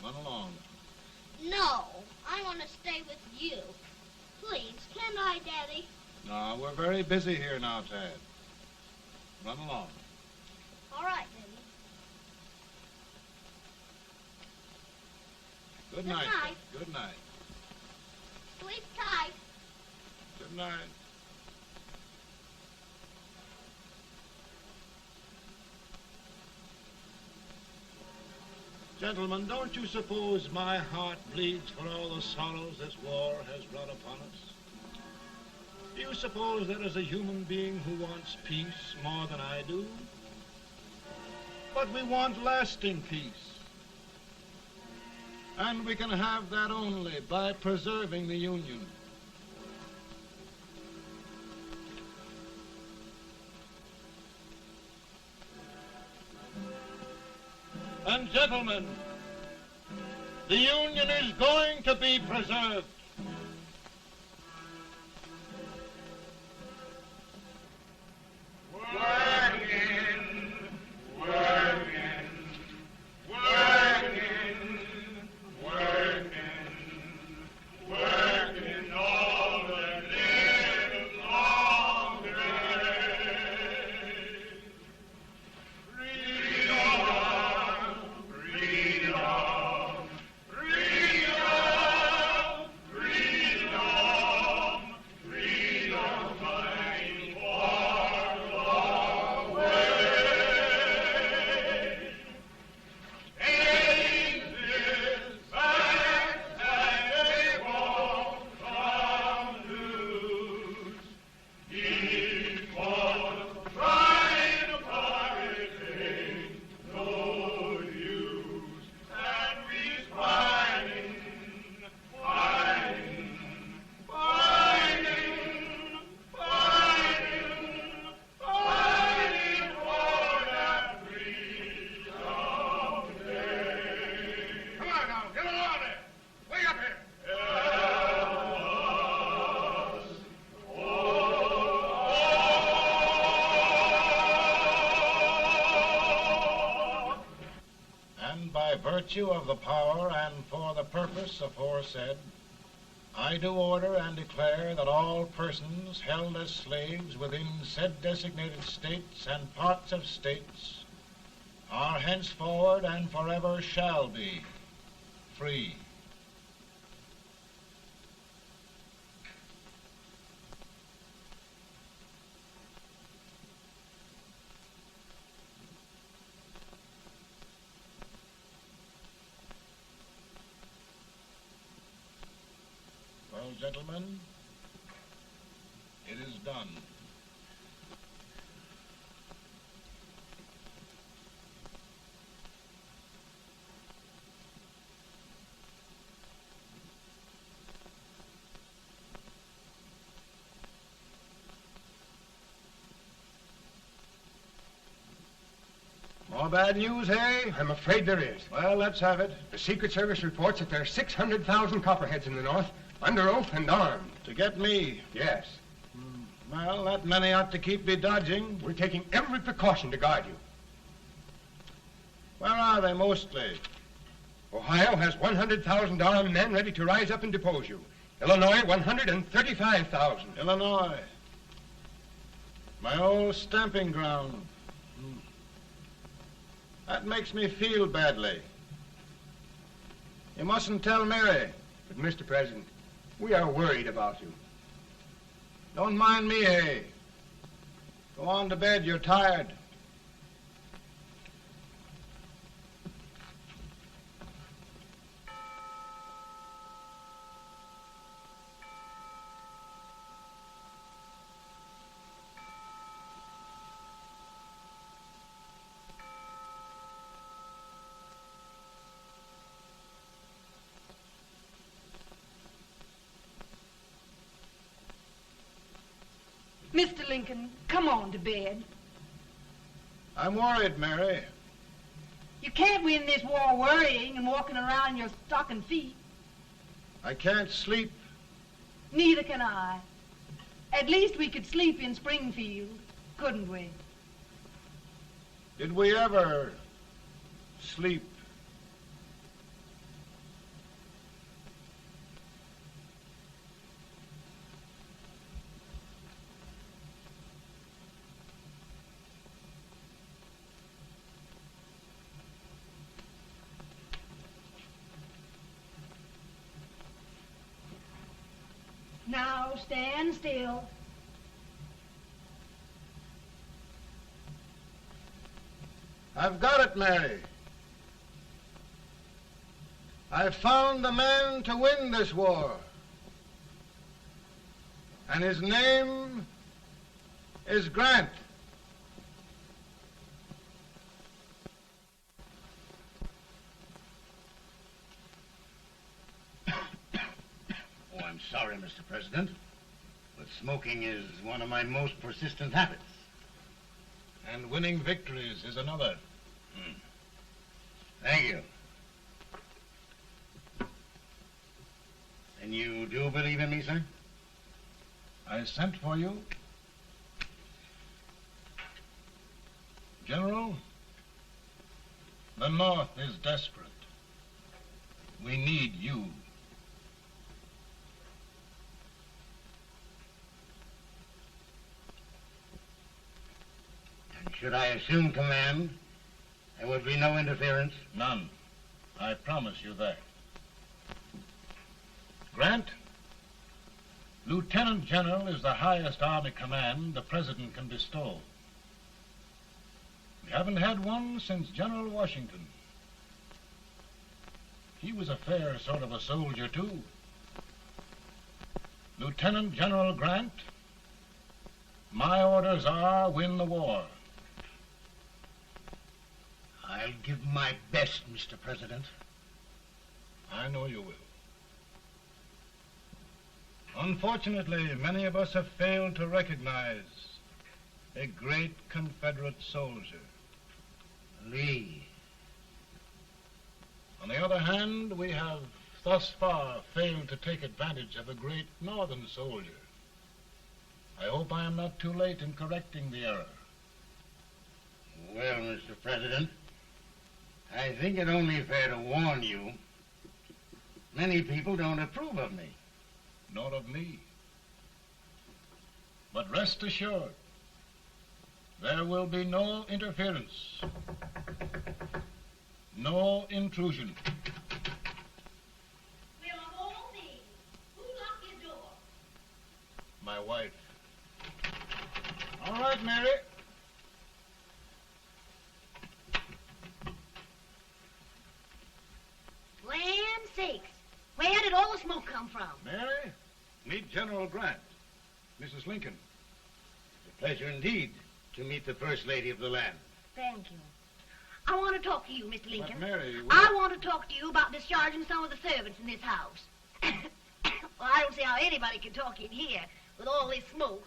Run along. No, I want to stay with you. Please, can I, Daddy? No, we're very busy here now, Tad. Run along. All right, Daddy. Good night. night. Good night. Sleep tight. Good night. Gentlemen, don't you suppose my heart bleeds for all the sorrows this war has brought upon us? Do you suppose there is a human being who wants peace more than I do? But we want lasting peace. And we can have that only by preserving the Union. And gentlemen, the Union is going to be preserved. Virtue of the power and for the purpose aforesaid, I do order and declare that all persons held as slaves within said designated states and parts of states are henceforward and forever shall be free. Well, gentlemen, it is done. More bad news, eh? I'm afraid there is. Well, let's have it. The Secret Service reports that there are 600,000 copperheads in the North, under oath and armed. To get me? Yes. Well, that many ought to keep me dodging. We're taking every precaution to guard you. Where are they mostly? Ohio has 100,000 armed men ready to rise up and depose you. Illinois, 135,000. Illinois. My old stamping ground. That makes me feel badly. You mustn't tell Mary. But, Mr. President, we are worried about you. Don't mind me, eh? Go on to bed, you're tired. Mr. Lincoln, come on to bed. I'm worried, Mary. You can't win this war worrying and walking around in your stocking feet. I can't sleep. Neither can I. At least we could sleep in Springfield, couldn't we? Did we ever sleep? Now stand still. I've got it, Mary. I've found the man to win this war. And his name is Grant. Oh, I'm sorry, Mr. President, but smoking is one of my most persistent habits. And winning victories is another. Thank you. And you do believe in me, sir? I sent for you. General, the North is desperate. We need you. And should I assume command, there would be no interference? None. I promise you that. Grant, Lieutenant General is the highest army command the President can bestow. We haven't had one since General Washington. He was a fair sort of a soldier, too. Lieutenant General Grant, my orders are win the war. I'll give my best, Mr. President. I know you will. Unfortunately, many of us have failed to recognize a great Confederate soldier. Lee. On the other hand, we have thus far failed to take advantage of a great Northern soldier. I hope I am not too late in correcting the error. Well, Mr. President, I think it only fair to warn you. Many people don't approve of me. Nor of me. But rest assured, there will be no interference, no intrusion. Well, of all things, who locked your door? My wife. All right, Mary. Land sakes, where did all the smoke come from? Mary, meet General Grant. Mrs. Lincoln. It's a pleasure indeed to meet the First Lady of the land. Thank you. I want to talk to you, Mr. Lincoln. But Mary, I want to talk to you about discharging some of the servants in this house. Well, I don't see how anybody can talk in here with all this smoke.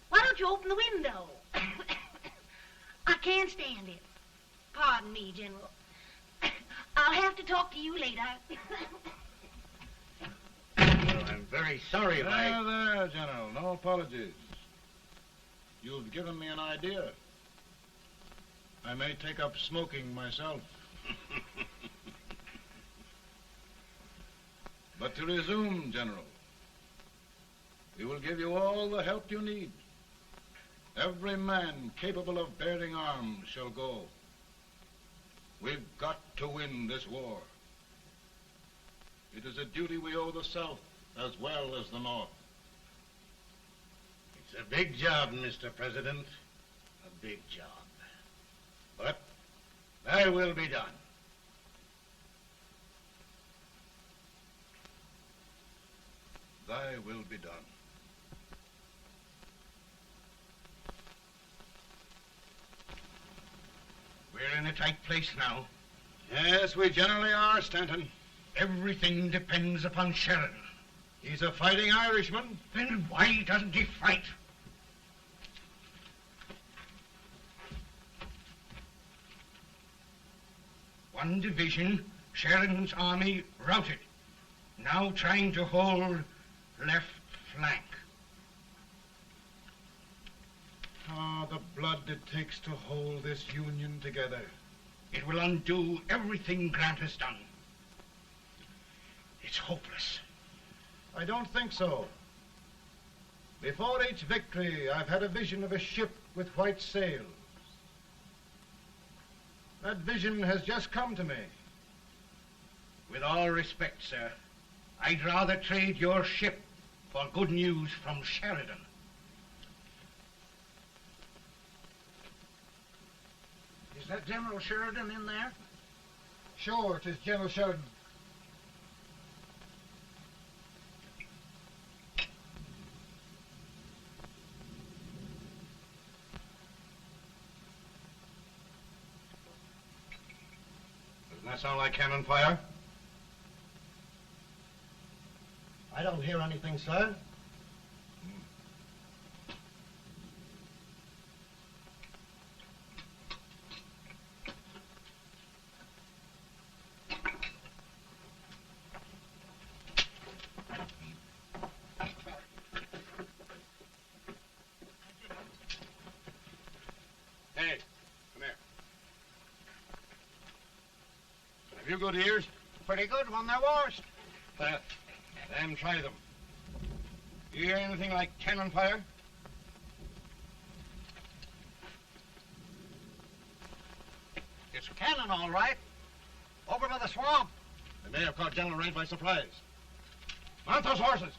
Why don't you open the window? I can't stand it. Pardon me, General. I'll have to talk to you later. Well, I'm very sorry if I... There, General. No apologies. You've given me an idea. I may take up smoking myself. But to resume, General, we will give you all the help you need. Every man capable of bearing arms shall go. We've got to win this war. It is a duty we owe the South as well as the North. It's a big job, Mr. President. A big job. But thy will be done. Thy will be done. We're in a tight place now. Yes, we generally are, Stanton. Everything depends upon Sheridan. He's a fighting Irishman. Then why doesn't he fight? One division, Sheridan's army, routed. Now trying to hold left flank. Ah, the blood it takes to hold this Union together. It will undo everything Grant has done. It's hopeless. I don't think so. Before each victory, I've had a vision of a ship with white sails. That vision has just come to me. With all respect, sir, I'd rather trade your ship for good news from Sheridan. Is that General Sheridan in there? Sure, it is General Sheridan. Doesn't that sound like cannon fire? I don't hear anything, sir. Hey, come here. Have you good ears? Pretty good when they're washed. Then try them. You hear anything like cannon fire? It's cannon, all right. Over by the swamp. They may have caught General Range by surprise. Mount those horses!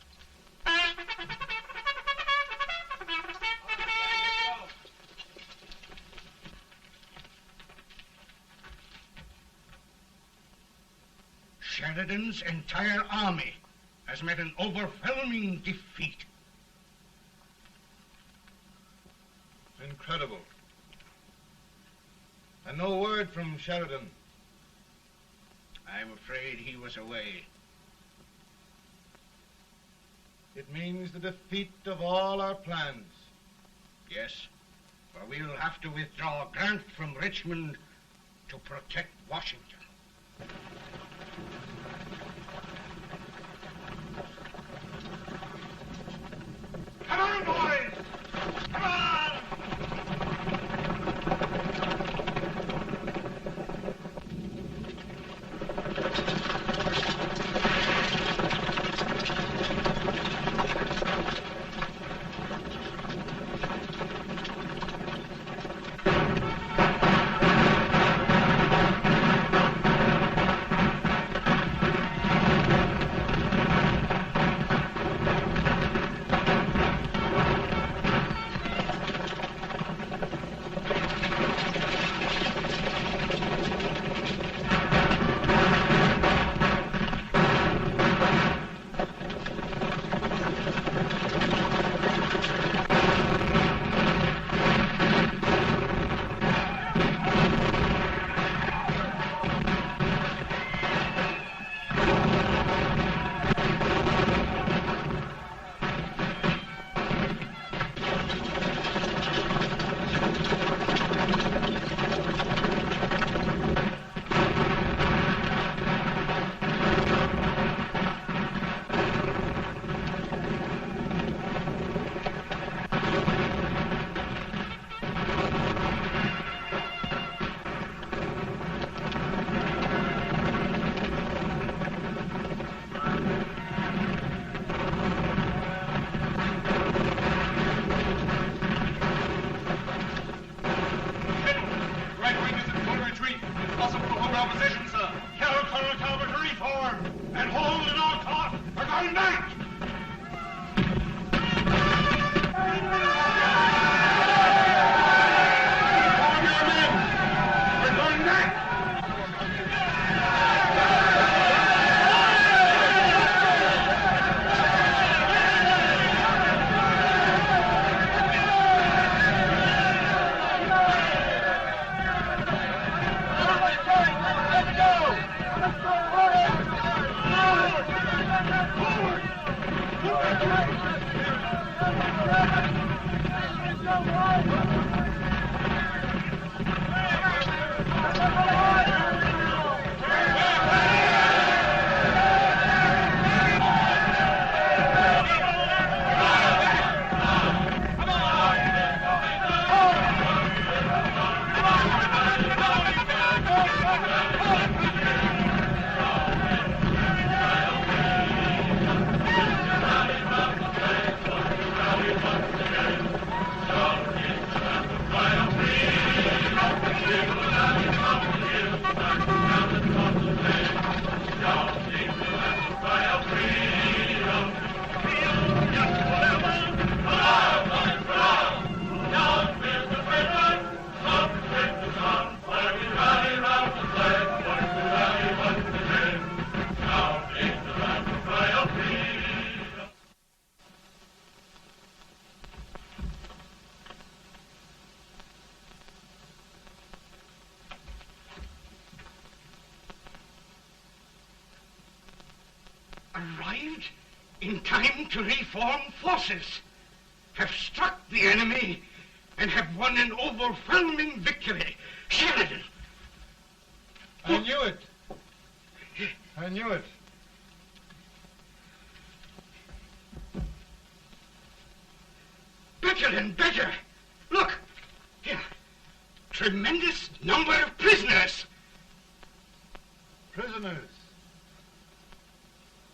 Sheridan's entire army has met an overwhelming defeat. Incredible. And no word from Sheridan. I'm afraid he was away. It means the defeat of all our plans. Yes, for we'll have to withdraw Grant from Richmond to protect Washington. Come on, boys! Come on! Arrived in time to reform forces, have struck the enemy, and have won an overwhelming victory. Sheridan! I knew it. I knew it. Better and better. Look, here. Tremendous number of prisoners. Prisoners.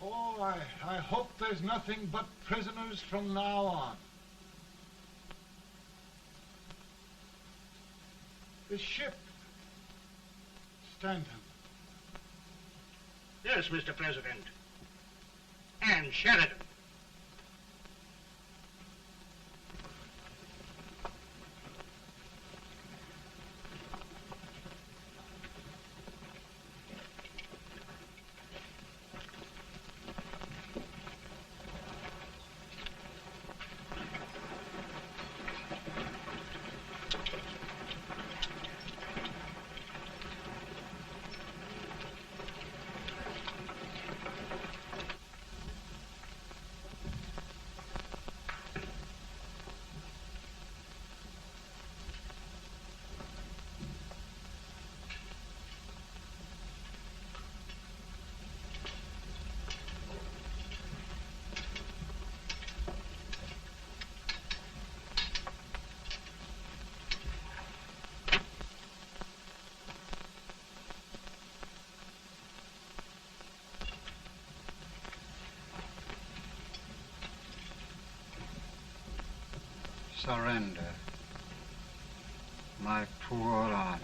Oh, I hope there's nothing but prisoners from now on. The ship. Stanton. Yes, Mr. President. And Sheridan. Surrender. My poor army.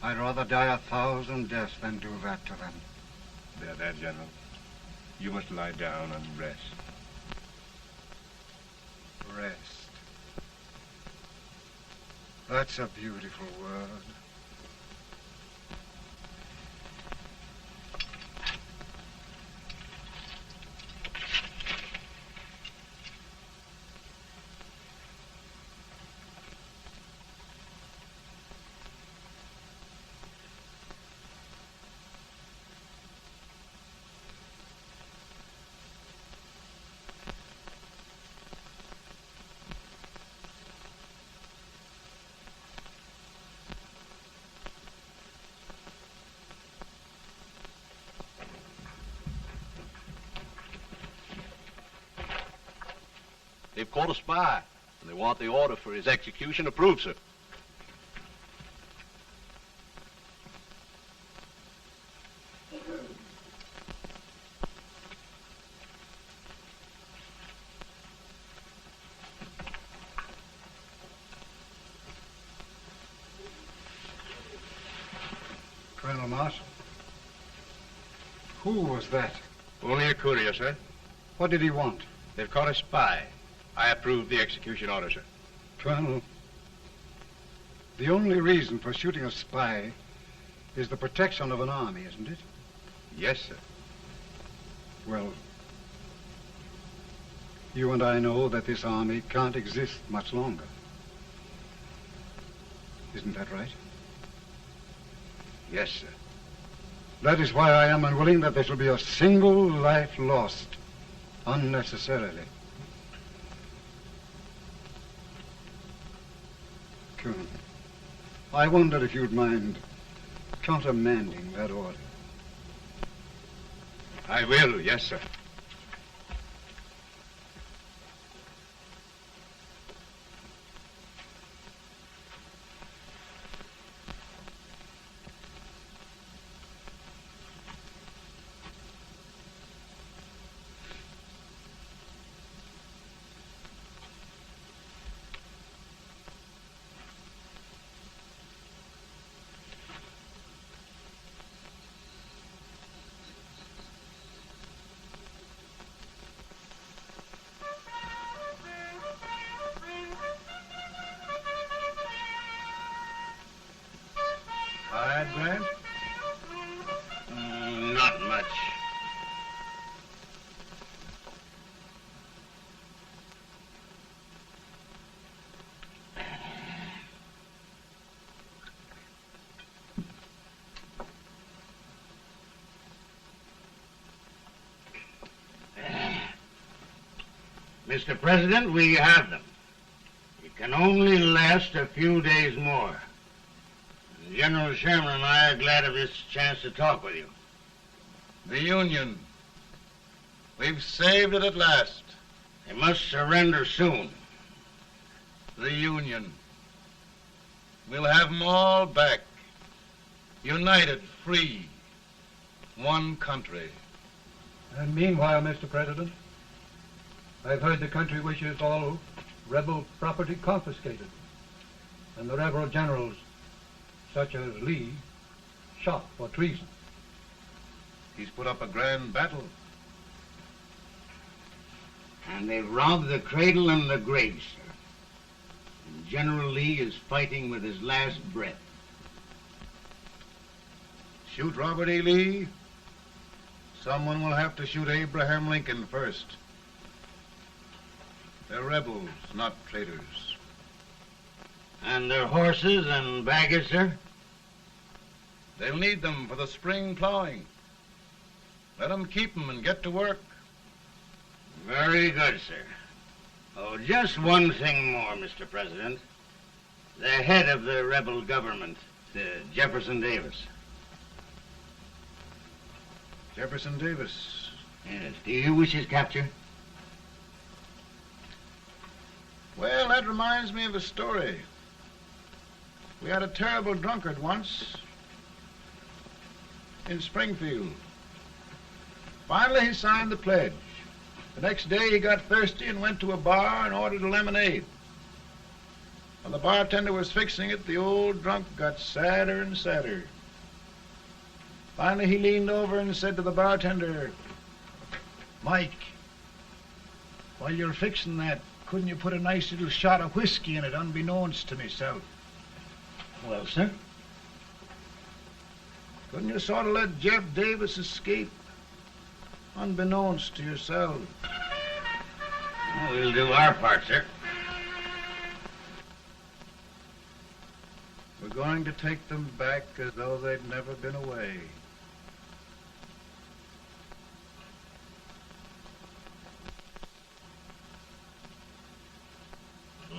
I'd rather die 1,000 deaths than do that to them. There, General. You must lie down and rest. Rest. That's a beautiful word. They've caught a spy, and they want the order for his execution approved, sir. Colonel Marshall. Who was that? Only a courier, sir. What did he want? They've caught a spy. I approve the execution order, sir. Colonel, the only reason for shooting a spy is the protection of an army, isn't it? Yes, sir. Well, you and I know that this army can't exist much longer. Isn't that right? Yes, sir. That is why I am unwilling that there shall be a single life lost unnecessarily. Sure. I wondered if you'd mind countermanding that order. I will, yes, sir. Tired, Grant? Not much. Mr. President, we have them. It can only last a few days more. General Sherman and I are glad of this chance to talk with you. The Union. We've saved it at last. They must surrender soon. The Union. We'll have them all back. United, free. One country. And meanwhile, Mr. President, I've heard the country wishes all rebel property confiscated, and the rebel generals, such as Lee, shot for treason. He's put up a grand battle. And they've robbed the cradle and the grave, sir. And General Lee is fighting with his last breath. Shoot Robert E. Lee? Someone will have to shoot Abraham Lincoln first. They're rebels, not traitors. And their horses and baggage, sir? They'll need them for the spring plowing. Let them keep them and get to work. Very good, sir. Oh, just one thing more, Mr. President. The head of the rebel government, Jefferson Davis. Jefferson Davis? Yes. Do you wish his capture? Well, that reminds me of a story. We had a terrible drunkard once in Springfield. Finally, he signed the pledge. The next day, he got thirsty and went to a bar and ordered a lemonade. While the bartender was fixing it, the old drunk got sadder and sadder. Finally, he leaned over and said to the bartender, "Mike, while you're fixing that, couldn't you put a nice little shot of whiskey in it, unbeknownst to myself?" Well, sir? Couldn't you sort of let Jeff Davis escape, unbeknownst to yourself? Well, we'll do our part, sir. We're going to take them back as though they'd never been away.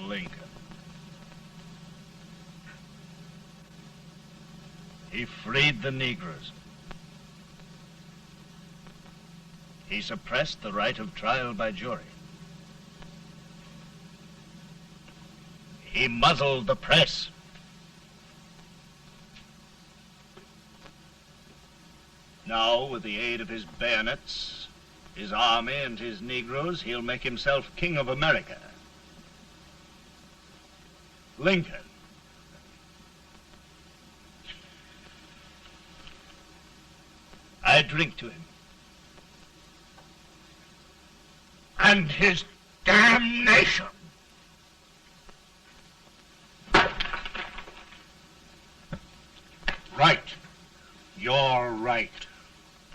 Lincoln. He freed the Negroes. He suppressed the right of trial by jury. He muzzled the press. Now, with the aid of his bayonets, his army, and his Negroes, he'll make himself king of America. Lincoln. I drink to him. And his damnation. Right. You're right.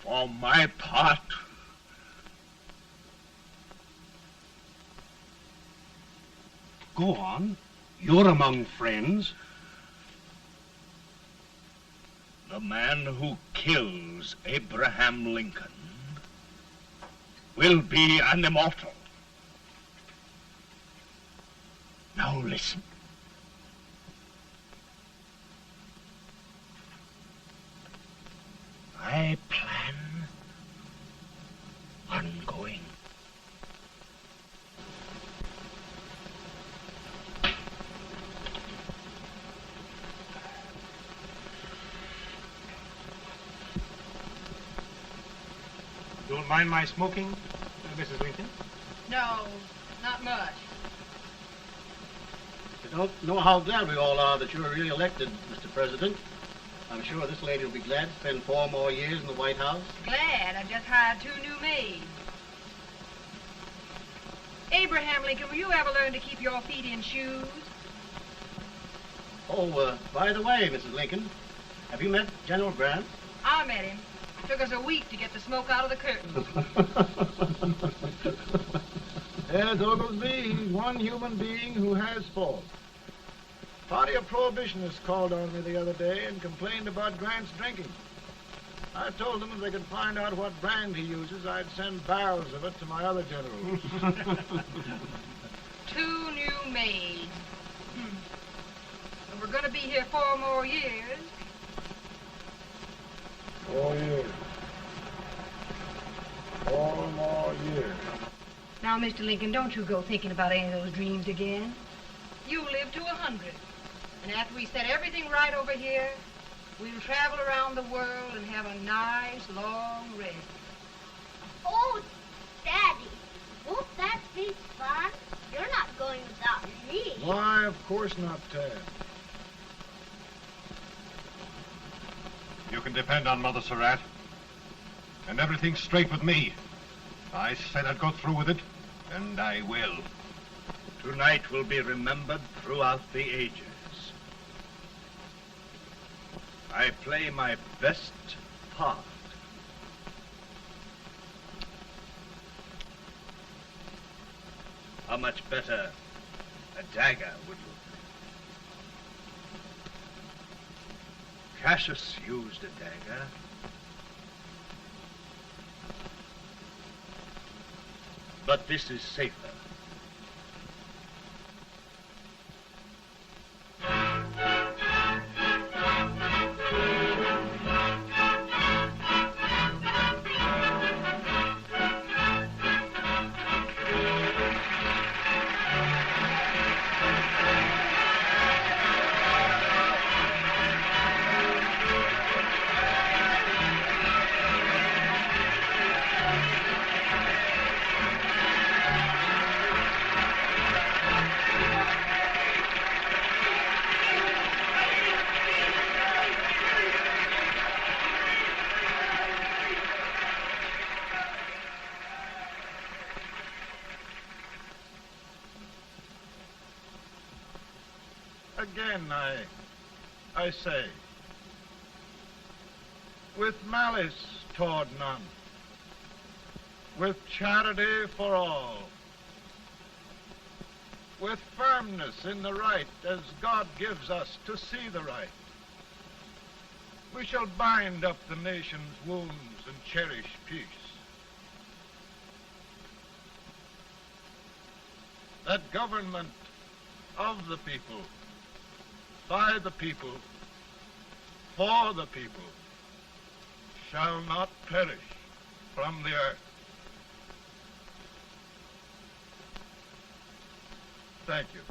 For my part, Go on. You're among friends. the man who kills Abraham Lincoln will be an immortal. Now listen. my plan ongoing. Don't mind my smoking, Mrs. Lincoln? No, not much. You don't know how glad we all are that you're re-elected, Mr. President. I'm sure this lady will be glad to spend 4 more years in the White House. Glad I've just hired 2 new maids. Abraham Lincoln, will you ever learn to keep your feet in shoes? Oh, by the way, Mrs. Lincoln, have you met General Grant? I met him. Took us a week to get the smoke out of the curtains. Yes, Oglesby, he's one human being who has faults. Party of Prohibitionists called on me the other day and complained about Grant's drinking. I told them if they could find out what brand he uses, I'd send barrels of it to my other generals. 2 new maids. And we're going to be here 4 more years. 4 years. 4 more years. Now, Mr. Lincoln, don't you go thinking about any of those dreams again. You live to 100. And after we set everything right over here, we'll travel around the world and have a nice, long rest. Oh, Daddy, won't that be fun? You're not going without me. Why, of course not, Tad. You can depend on Mother Surratt. And everything's straight with me. I said I'd go through with it, and I will. Tonight will be remembered throughout the ages. I play my best part. How much better a dagger would look? Cassius used a dagger. But this is safer. Again, I say, with malice toward none, with charity for all, with firmness in the right as God gives us to see the right, we shall bind up the nation's wounds and cherish peace. That government of the people, by the people, for the people, shall not perish from the earth. Thank you.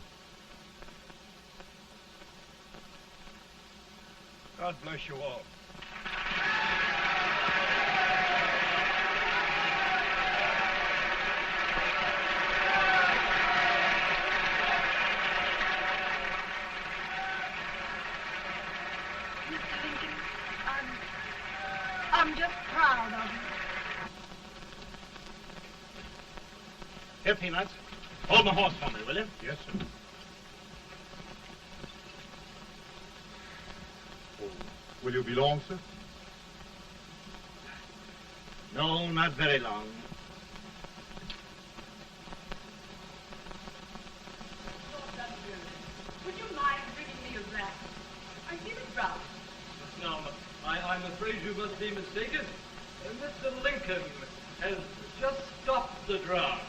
God bless you all. I'm just proud of you. Here, Peanuts. Hold my horse for me, will you? Yes, sir. Oh, will you be long, sir? No, not very long. Would you mind bringing me a glass? I feel it brown. Now, I'm afraid you must be mistaken. Mr. Lincoln has just stopped the draft.